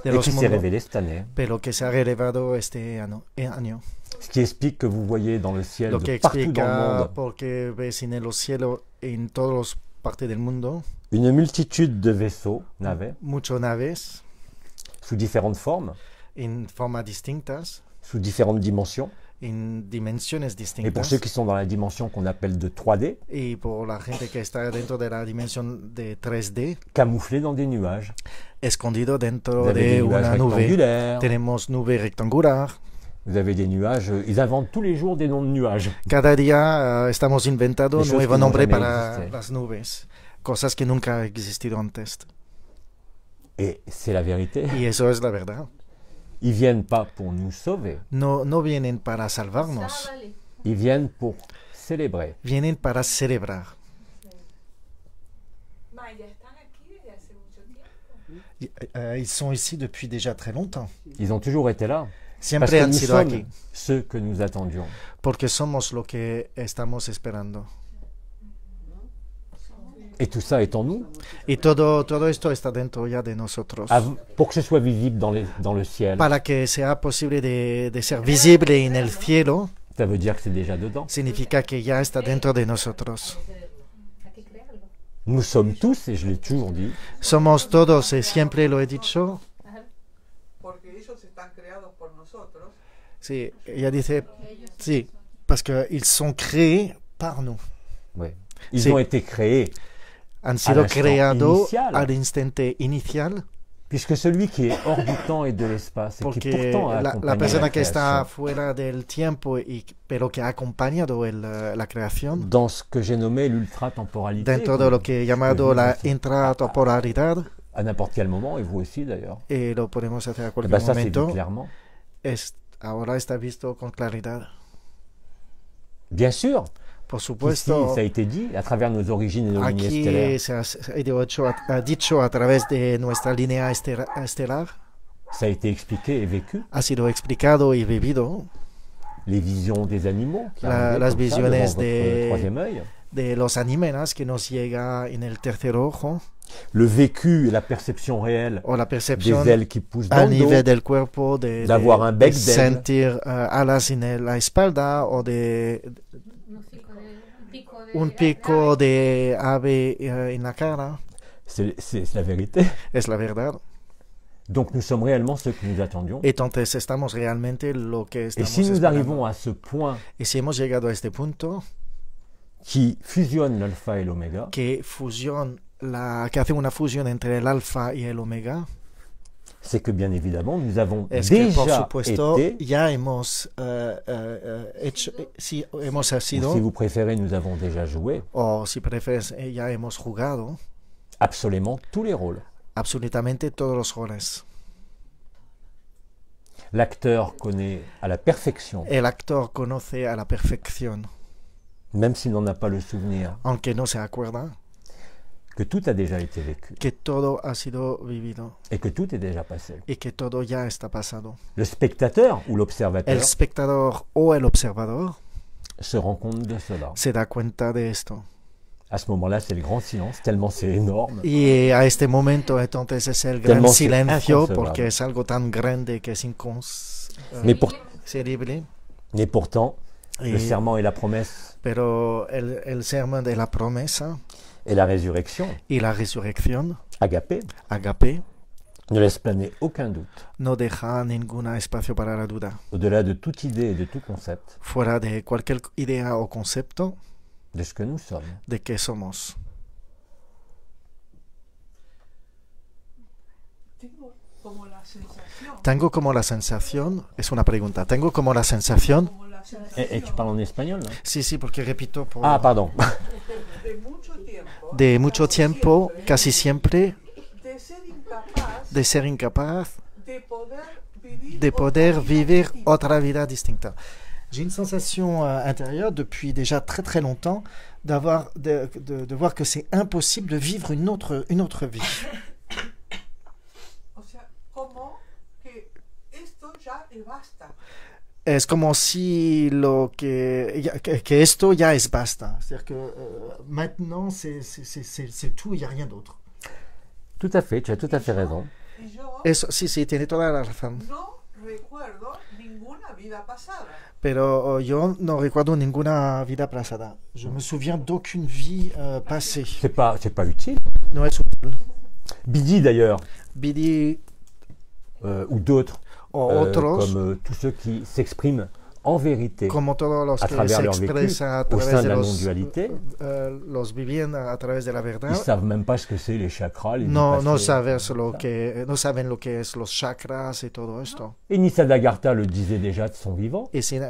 de et los qui s'est mundos, révélé cette année. pero que se ha relevado este año. Ce qui explique que vous voyez dans le ciel Lo que de partout dans le explica monde porque ves en los cielos en todas las partes del mundo une multitude de vaisseaux, navets, muchas naves sous différentes formes, en formas distintas, sous différentes dimensions. en dimensiones Et pour distintas. ceux qui sont dans la dimension qu'on appelle de 3D, Y por la gente que está dentro de la dimensión de 3D, camouflés dans des nuages. escondido Vous dentro avez des de nuages una nube. rectangulaires, Tenemos nube rectangular. vous avez des nuages, ils inventent tous les jours des noms de nuages. Cada día estamos inventando Des choses nuevo qui n'ont nombre jamais para existé. las nubes, cosas que nunca han existido antes. Et c'est la vérité. Y eso es la verdad. Ils viennent pas pour nous sauver, No vienen para salvarnos, ils viennent pour célébrer. vienen para celebrar. Ya están aquí desde hace mucho tiempo. Ils sont ici depuis déjà très longtemps. Ils ont toujours été là. Parce Siempre que han nous sido sommes aquí, ceux que nous attendions. porque somos lo que estamos esperando. Et tout ça est en nous. Y todo esto está dentro ya de nosotros. Pour que ce soit visible dans le ciel, Para que sea posible de ser visible en el cielo, ça veut dire que c'est déjà dedans. significa que ya está dentro de nosotros. Nous sommes tous, et je l'ai toujours dit, Somos todos, siempre lo he dicho. Porque ellos están creados por nosotros. Sí, ella dice, sí, parce qu'ils sont créés par nous. oui. Ils Sí. ont été créés, Han sido l'instant creados inicial. al instante inicial, puisque celui qui est hors du temps et de l'espace, et qui porque pourtant a la accompagné persona la que está création, fuera del tiempo, pero que ha acompañado la creación, dans ce que j'ai nommé l'ultra-temporalité, dentro de lo que he llamado que la vivre intratemporalidad, à n'importe quel moment, et vous aussi d'ailleurs, y lo podemos hacer a eh cualquier ben, ça c'est vu momento, clairement. ahora está visto con claridad. Bien sûr, Por ici, supuesto, ça a été dit, à travers nos origines et nos lignées aquí stellaires, se ha dicho a través de nuestra línea estelar, ça a été expliqué et vécu, ha sido explicado y vivido les visions des animaux, qui La- arrivaient las comme ça visiones devant votre de- troisième œil, de los animenas que nos llega en el tercer ojo, le vécu et la perception réelle o la des percepción ailes qui poussent a dans le dos, nivel del cuerpo d'avoir un bec d'aigle. sentir alas en la espalda o de un pico de ave en la cara. c'est la vérité. Es la verdad. Donc nous sommes réellement ceux que nous attendions. Entonces estamos realmente lo que Et estamos si nous esperando. arrivons à ce point Y si hemos llegado a este punto, qui fusionne l'alpha et l'oméga, que hace una fusión entre el alfa y el omega, c'est que bien évidemment, nous avons es que por déjà supuesto été, ya hemos hecho, sí, hemos ou sido, si vous préférez, nous avons déjà joué o si prefieres, ya hemos jugado absolument tous les rôles. absolutamente todos los roles. L'acteur connaît à la perfection, El actor conoce a la perfección, même s'il n'en a pas le souvenir, aunque no se acuerda, que tout a déjà été vécu que todo ha sido vivido et que tout est déjà passé. y que todo ya está pasado. Le spectateur ou El l'observateur espectador o el observador se rend compte de cela. se da cuenta de esto. À ce moment-là, c'est le grand silence, tellement c'est énorme. Y a este momento entonces es el gran Tellement c'est silencio inconcevable. porque es algo tan grande que es Mais, inconcebible. mais pourtant, Y- le serment et la promesse Pero el sermón de la promesa et la résurrection, y la resurrección, agapé, agape, ne laissent planer aucun doute. no deja ningún espacio para la duda. Au-delà de toute idée et de tout concept, Fuera de cualquier idea o concepto de ce que nous sommes. de qué somos. Tengo como la sensación. Tengo como la sensación, es una pregunta, tengo como la sensación, Como la sensación Et tu parles en espagnol, là? sí, sí, porque repito, Ah, pardon. de mucho tiempo. de mucho tiempo, casi siempre, De ser incapaz de ser incapaz de poder vivir otra vida distinta. J'ai une sensation intérieure depuis déjà très très longtemps de voir que c'est impossible de vivre une autre vie. O sea, como que esto ya basta. Es como si que esto ya es basta. C'est-à-dire que maintenant c'est tout, il n'y a rien d'autre. Tout à fait, tu as tout à fait raison. Y yo Eso, sí, sí, tiene toda la razón. no recuerdo ninguna vida pasada. Pero yo no recuerdo ninguna vida pasada. Je me souviens d'aucune vie passée. C'est pas utile. No es útil. Bidi d'ailleurs, Bidi ou d'autres, o otros, comme tous ceux qui s'expriment en vérité como todos los à que travers se leur vécu, expresan a au través sein de de la los, non-dualité, los viven a través de la ils verdad, savent même pas ce que c'est les chakras, les no vipassas, saben lo que es los chakras y todo esto. Et Nisargadatta le disait déjà de son vivant. Y si, Il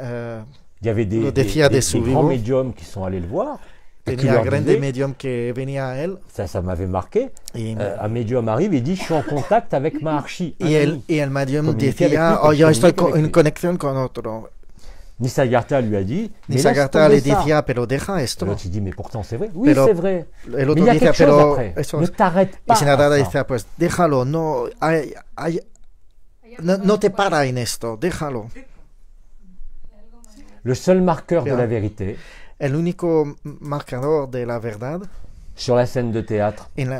y avait Lo decía de su grands vivo. médiums qui sont allés le voir. Et qui tenía leur grandes disaient, medium que venía a él ça m'avait marqué, y, un médium arrive et dit je suis en contact avec Maharshi. y el medium Communiqué decía, avec lui, oh, yo estoy communiqué avec en lui. conexión con otro. Nisargadatta lui a dit mais Nisargadatta laisse le tomber ça. decía, pero deja esto. L'autre il dit mais pourtant c'est vrai. Oui Pero c'est vrai. El Mais otro il y a dice, quelque chose pero après. eso Ne t'arrête pas. Y Sinadada à ça. dice, pues déjalo, no te para en esto, déjalo. Le seul marqueur de Bien. la vérité El único marcador de la verdad sur la scène de théâtre en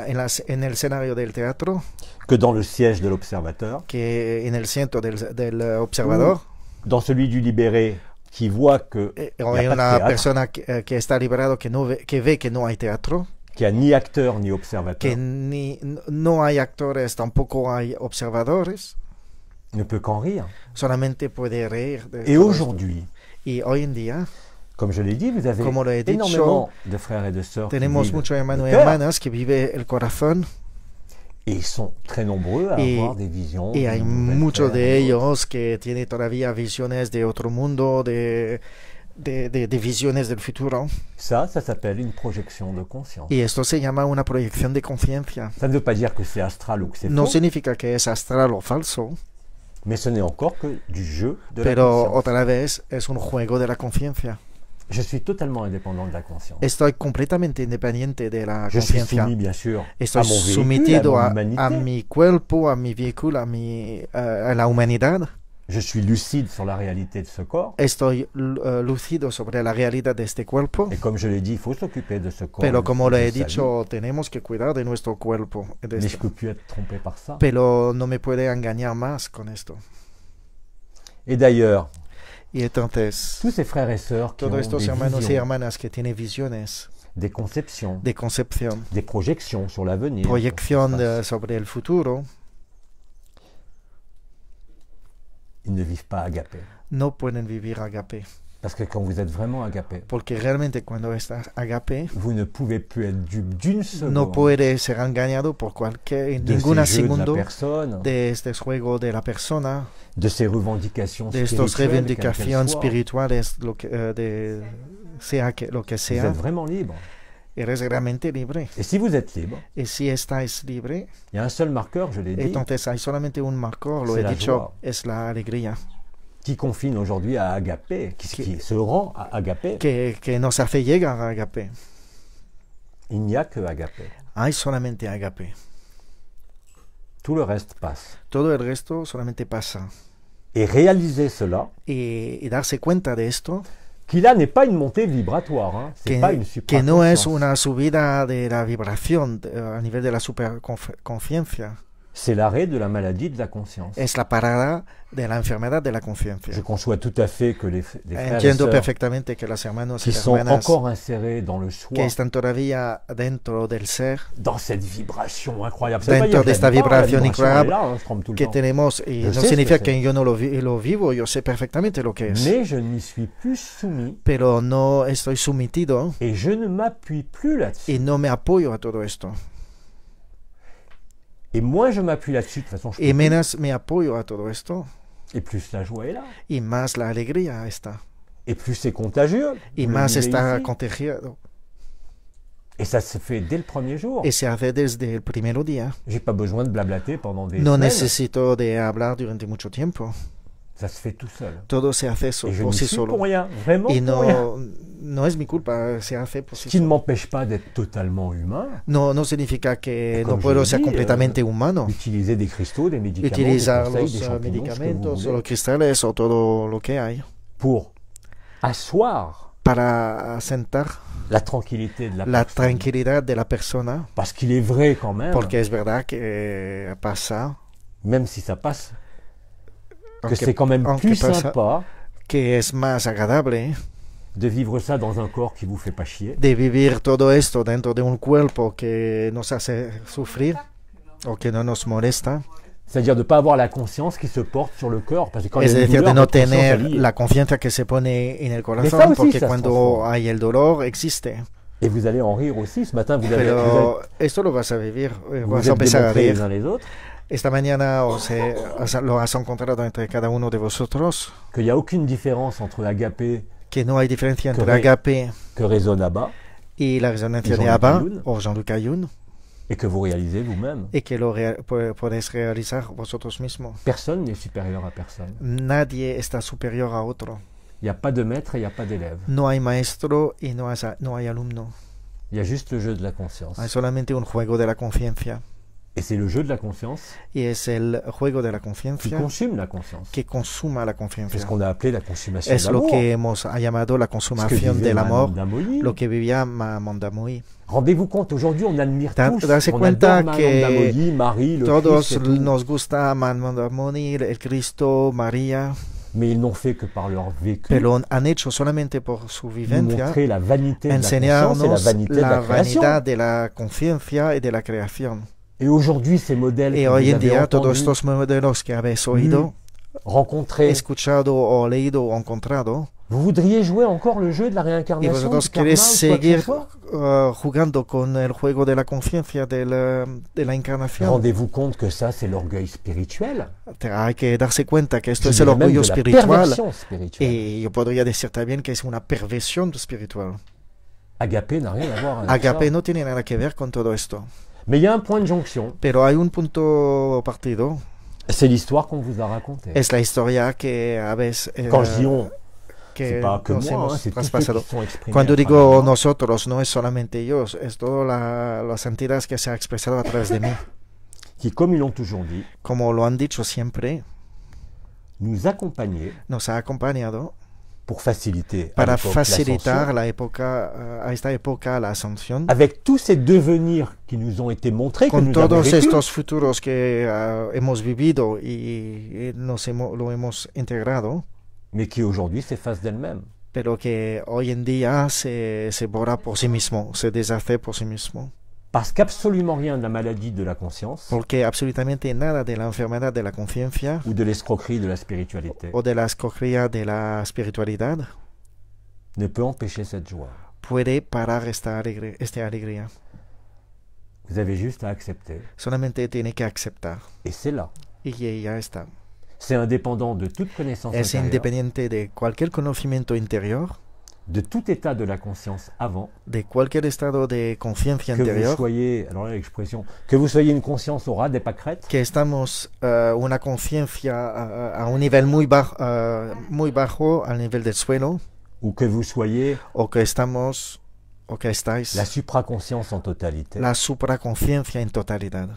el escenario del teatro, que dans le siège de l'observateur, que en el centro del observador, dans celui du libéré qui voit que o y a hay pas de una théâtre, persona que está liberado, que ve que no hay teatro, qu'il n'y a ni acteur ni observateur, que no hay actores, tampoco hay observadores, ne peut qu'en rire. solamente puede reír de Et todo esto. aujourd'hui, Y hoy en día comme je l'ai dit, vous avez Como lo he dicho, énormément de frères et de sœurs qui tenemos vivent muchos hermanos le y cœur, hermanas que vive el corazón et ils sont très nombreux à Y- avoir des visions. y de hay nouvelles muchos terres de et d'autres. ellos que tienen todavía visiones de otro mundo, de visiones del futuro. Ça s'appelle une projection de conscience. Y esto se llama una proyección de conciencia. Ça ne veut pas dire que c'est astral ou que c'est No faux, significa que es astral o falso, mais ce n'est encore que du jeu de la pero conscience. otra vez es un juego de la conciencia. Je suis totalement indépendant de la conscience. Estoy completamente independiente de la Je suis conciencia. soumis, bien sûr, Estoy à mon véhicule, sometido à a mon humanité. mi cuerpo, a mi vehículo, a la humanidad. Je suis lucide sur la réalité de ce corps. Estoy lucido sobre la realidad de este cuerpo. Et comme je l'ai dit, il faut s'occuper de ce corps. Pero de- como lo de he sa dicho, tenemos que cuidar de nuestro cuerpo. vie. Mais je ne peux plus être trompé par ça. Pero no me puede engañar más con esto. Et d'ailleurs, Y entonces, tous ces frères et sœurs qui ont todos estos des hermanos y visions, hermanas que tienen visiones des conceptions, de concepción, des projections sur l'avenir, proyección sur ce qui se passe, sobre el futuro, ils ne vivent pas agapé. no pueden vivir agape. Parce que quand vous êtes vraiment agapé, Porque realmente cuando estás agape, vous ne pouvez plus être dupe d'une seconde no puedes ser engañado por cualquier, de ninguna ces jeux de la segundo personne, de este juego de la persona, de ses revendications de estas spirituelles, quelles qu'elles reivindicaciones soient. espirituales, sea lo que Vous sea, êtes vraiment libre. eres realmente libre. Et si vous êtes libre, Y si estáis libre, il y a un seul marqueur, je l'ai dit, entonces hay solamente un marcador, lo C'est he la dicho, joie. es la alegría, qui confine aujourd'hui à agapé, qui se rend à agapé. que nos hace llegar a agape. Il n'y a que agapé. Hay solamente agape. Tout le reste passe. Todo el resto solamente pasa. Et réaliser cela, Y darse cuenta de esto, qui là n'est pas une montée vibratoire, hein, c'est pas une que no es supraconscience. una subida de la vibración a nivel de la superconciencia, C'est l'arrêt de la maladie de la conscience. es la parada de la enfermedad de la conciencia. Je conçois tout à fait que les frères et Entiendo sœurs perfectamente que los hermanos y qui las sont hermanas encore insérés dans le que soi, están todavía dentro del ser, dans cette vibration incroyable. Dentro de esta vibración elle incroyable est là, hein, je trompe tout le que temps. tenemos, y Yo no sé ce significa que que yo no lo vivo, yo sé perfectamente lo que es, Mais je n'y suis plus soumis pero no estoy sometido et je ne m'appuie plus là-dessus. y no me apoyo a todo esto. Et moins je m'appuie là-dessus, de toute façon, je Y peux plus. menos me apoyo a todo esto, Et plus la joie est là. y más la alegría está, Et plus c'est contagieux. y Vous le más vivez está ici. contagiado. Et ça se fait dès le premier jour. Y se hace desde el primer día. J'ai pas besoin de blablater pendant des No semaines. necesito de hablar durante mucho tiempo. Ça se fait tout seul. Todo se hace Et je por n'y sí suis pour solo. rien, vraiment Y pour rien. no es mi culpa, se hace por Ce sí qui ne solo. m'empêche pas d'être totalement humain, No significa que Como no puedo je ser dis, completamente humano. d'utiliser des cristaux, des médicaments, Utilizar des conseils, los des champignons, ce que vous medicamentos, voulez, los cristales o todo lo que hay pour asseoir para asentar la tranquillité de la la personne. tranquilidad de la persona, Parce qu'il est vrai quand même, porque es verdad que pasa, même si ça passe, que aunque, c'est quand même aunque plus pasa, sympa que es más agradable de vivre ça dans un corps qui vous fait pas chier, de vivir todo esto dentro de un cuerpo que nos hace sufrir o que no nos molesta. c'est-à-dire de ne pas avoir la conscience qui se porte sur le corps, parce que quand Es il y a une decir, douleur, de no votre conscience, tener elle y est. la confianza que se pone en el ça corazón, aussi, porque ça se cuando transforme. hay el dolor existe. Et vous allez en rire aussi. Ce matin, vous avez Pero esto lo vas a vivir, vous vas a êtes empezar a démontrés les reír. uns les autres Esta mañana lo has encontrado entre cada uno de vosotros, qu'il n'y a aucune différence entre agapé que no hay diferencia entre Correcto. agape que résonne Abba y la resonancia Y de Jean-Luc Abba Ayun. o Jean-Luc Ayun, et que vous réalisez vous-même. y que podéis realizar vosotros mismos. Personne n'est supérieur à personne. Nadie está superior a otro. Il n'y a pas de maître et il n'y a pas d'élève. No hay maestro y no hay alumno. Il y a juste le jeu de la conscience. Hay solamente un juego de la conciencia. Et c'est le jeu de la conscience Y es el juego de la qui conciencia consume la conscience. que consuma la C'est conciencia. ce qu'on a appelé la consommation Es de lo l'amour. que hemos llamado la Ce que consumación disait del amor, Mahatma Gandhi. lo que vivía Mahatma Gandhi. Rendez-vous compte, aujourd'hui on admire tous, Darse on cuenta adore que Mahatma Gandhi, Marie, le Todos Christ et tout, nos gusta Mahatma Gandhi, el Cristo, María, mais ils n'ont fait que par leur vécu pero han hecho solamente por su nous vivencia montrer la vanité de la conscience et la enseñarnos vanité de la la création. vanidad de la conciencia y de la creación. Et aujourd'hui, ces modèles Y que hoy vous en avez día todos entendus, estos modelos que habéis oído, rencontrés, escuchado o leído o encontrado, vous voudriez jouer encore le jeu de la y réincarnation, vosotros du karma, queréis ou quoi que ce seguir soit? jugando con el juego de la conciencia de la encarnación. Rendez-vous compte que ça, c'est l'orgueil spirituel. Hay que darse cuenta que esto Je es el dirais même orgullo de la espiritual. perversion spirituelle. Y yo podría decir también que es una perversión espiritual. Agapé n'a rien à voir avec Agape ça. no tiene nada que ver con todo esto. Mais il y a un point de jonction. Pero hay un punto partido. C'est l'histoire qu'on vous a racontée. Es la historia que habéis Quand je dis on, que c'est pas que nos moi, hein, hemos c'est tous ceux traspasado. qui sont exprimés. Cuando à digo travers moi, nosotros, no es solamente yo, es todas las entidades que se ha expresado a través de mí. qui, comme ils l'ont toujours dit, Como lo han dicho siempre, nous accompagner nos ha acompañado pour faciliter à para l'époque facilitar l'ascension, a esta época la ascensión. avec tous ces devenirs qui nous ont été montrés, que Con nous avons todos vécus, estos futuros que hemos vivido y lo hemos integrado, mais qui aujourd'hui s'effacent d'elles-mêmes. pero que hoy en día se borra por sí mismo, se deshace por sí mismo. Parce qu'absolument rien de la maladie de la conscience Porque absolutamente nada de la enfermedad de la conciencia ou de l'escroquerie de la spiritualité o de la escogería de la espiritualidad ne peut empêcher cette joie. puede parar esta alegría. Vous avez juste à accepter. Solamente tiene que aceptar. Et c'est là. Y ya está. C'est indépendant de toute connaissance Es intérieure, independiente de cualquier conocimiento interior, de tout état de la conscience avant, de cualquier estado de conciencia que vous interior, soyez, alors là l'expression, que vous soyez une conscience au ras des pâquerettes, que estamos una conciencia a un nivel muy bajo, al nivel del suelo, ou que vous soyez o que estamos, o que estáis, la supraconscience en totalité. la supraconciencia en totalidad.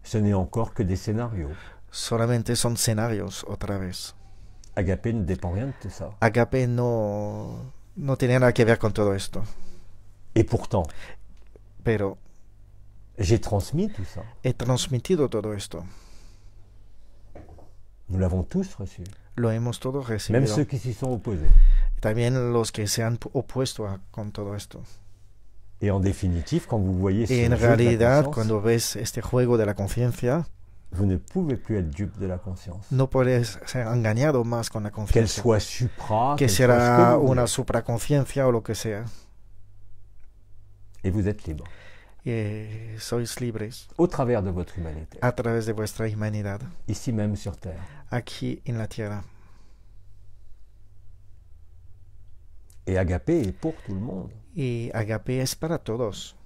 Ce n'est encore que des scénarios. Solamente son escenarios otra vez. Agapé ne dépend rien de tout ça. Agape no tiene nada que ver con todo esto, Et pourtant, pero j'ai transmis tout ça. he transmitido todo esto. Nous l'avons tous reçu. Lo hemos todo Même recibido. ceux qui s'y sont opposés. También los que se han opuesto con todo esto. Et en définitive, quand vous voyez ce Y en jeu de la realidad, conscience, cuando ves este juego de la conciencia, vous ne pouvez plus être dupe de la conscience. no puedes ser engañado más con la Qu'elle conciencia. soit supra, Que qu'elle soit ce será que vous una voulez. supraconciencia o lo que sea. Et vous êtes libre. Y sois libres Au travers de votre humanité. a través de vuestra humanidad, Ici même sur Terre. aquí en la tierra. Et Agapé est pour tout le monde. Y agape es para todos.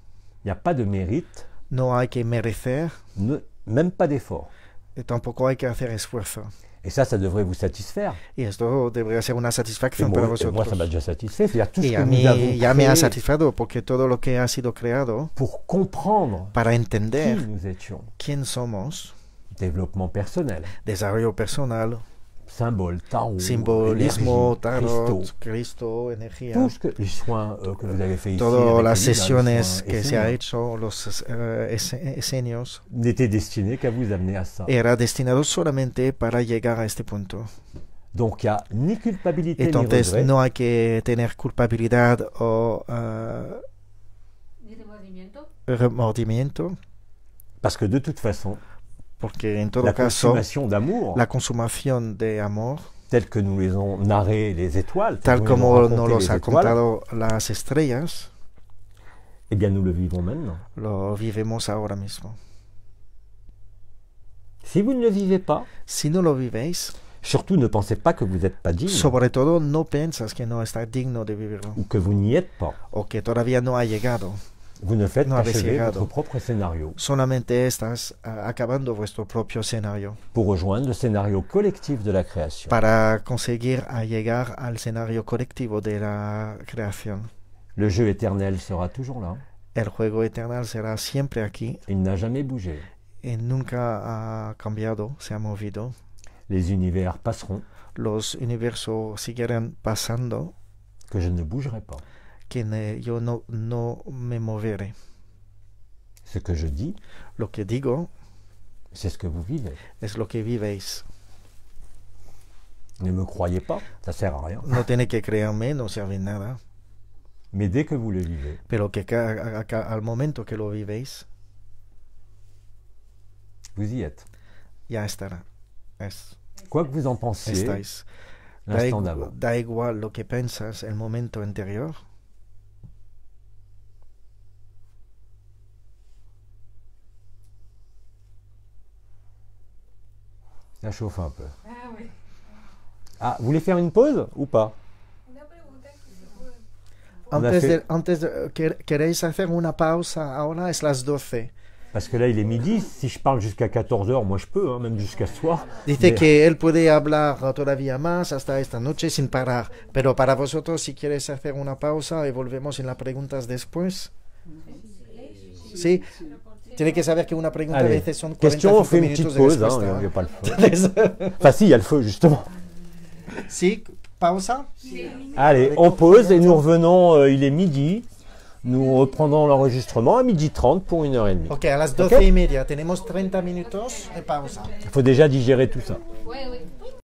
Il n'y a pas de mérite, No hay que merecer, même pas d'effort. y tampoco hay que hacer esfuerzo. Et ça devrait vous satisfaire. Y esto debería ser una Et satisfacción moi, para et moi, ça vosotros. m'a déjà satisfait. C'est-à-dire tout ce Y que a nous mí avons ya me ha créé satisfado porque todo lo que ha sido creado pour comprendre para qui entender nous étions. quién somos, Développement personnel, desarrollo personal, symbole, tarot, simbolismo, énergie, tarot, cristaux. Cristo, energía, Tout ce que les soins que vous avez fait ici, todas avec las Elisa, les sesiones soins que se ha esséniens, hecho, los esenios, n'étaient destinés qu'à vous amener à ça. era destinado solamente para llegar a este punto. Donc il n'y a ni culpabilité ni Entonces regret. no hay que tener culpabilidad o remordimiento, Parce que de toute façon, porque en todo la caso consommation d'amour, la consumación de amor, telle que nous les ont narré les étoiles, tal telles que nous como les ont nos raconté los les ha étoiles, contado las estrellas, eh bien nous le vivons maintenant. lo vivimos ahora mismo. Si vous ne le vivez pas, Si no lo vivéis, surtout ne pensez pas que vous n'êtes pas digne sobre todo no piensas que no está digno de vivirlo ou que vous n'y êtes pas. o que todavía no ha llegado. Vous ne faites No habéis qu'achever llegado. votre propre scénario Solamente estás acabando vuestro propio escenario pour rejoindre le scénario collectif de la création. para conseguir llegar al escenario colectivo de la creación. Le jeu éternel sera toujours là. El juego eterno será siempre aquí Il n'a jamais bougé. y nunca ha cambiado, se ha movido. Les univers passeront, Los universos seguirán pasando, que je ne bougerai pas. que yo no me moveré. Ce que je dis, Lo que digo c'est ce que vous vivez. es lo que vivéis. Ne me croyez pas, ça sert à rien. No tiene que creerme, no sirve nada. Mais dès que vous le vivez, Pero que al momento que lo vivéis, vous y êtes. ya estará. Quoi que vous en pensiez, Estáis. l'instant d'avant. Da igual lo que piensas el momento anterior. Ça chauffe un peu. Ah, oui. Ah, vous voulez faire une pause ou pas? Una pregunta que se puede- ¿Queréis hacer una pausa? Ahora es las 12. Parce que là, il est midi. Si je parle jusqu'à 14h, moi je peux, hein, même jusqu'à ce soir. Dice Mais- que él puede hablar todavía más hasta esta noche sin parar. Pero para vosotros, si quieres hacer una pausa y volvemos en las preguntas después. Sí. Tiene que saber que una pregunta a Allez, veces son question, on 45 fait une minutos petite de pause. Il respuesta. n'y a pas le feu. Enfin, si, il y a le feu, justement. Sí, pausa. Allez, on pause et nous revenons. Il est midi. Nous reprendrons l'enregistrement à 12h30 pour 1h30. Ok, a las 12:30 tenemos 30 minutos de pausa. Il faut déjà digérer tout ça. Oui, oui.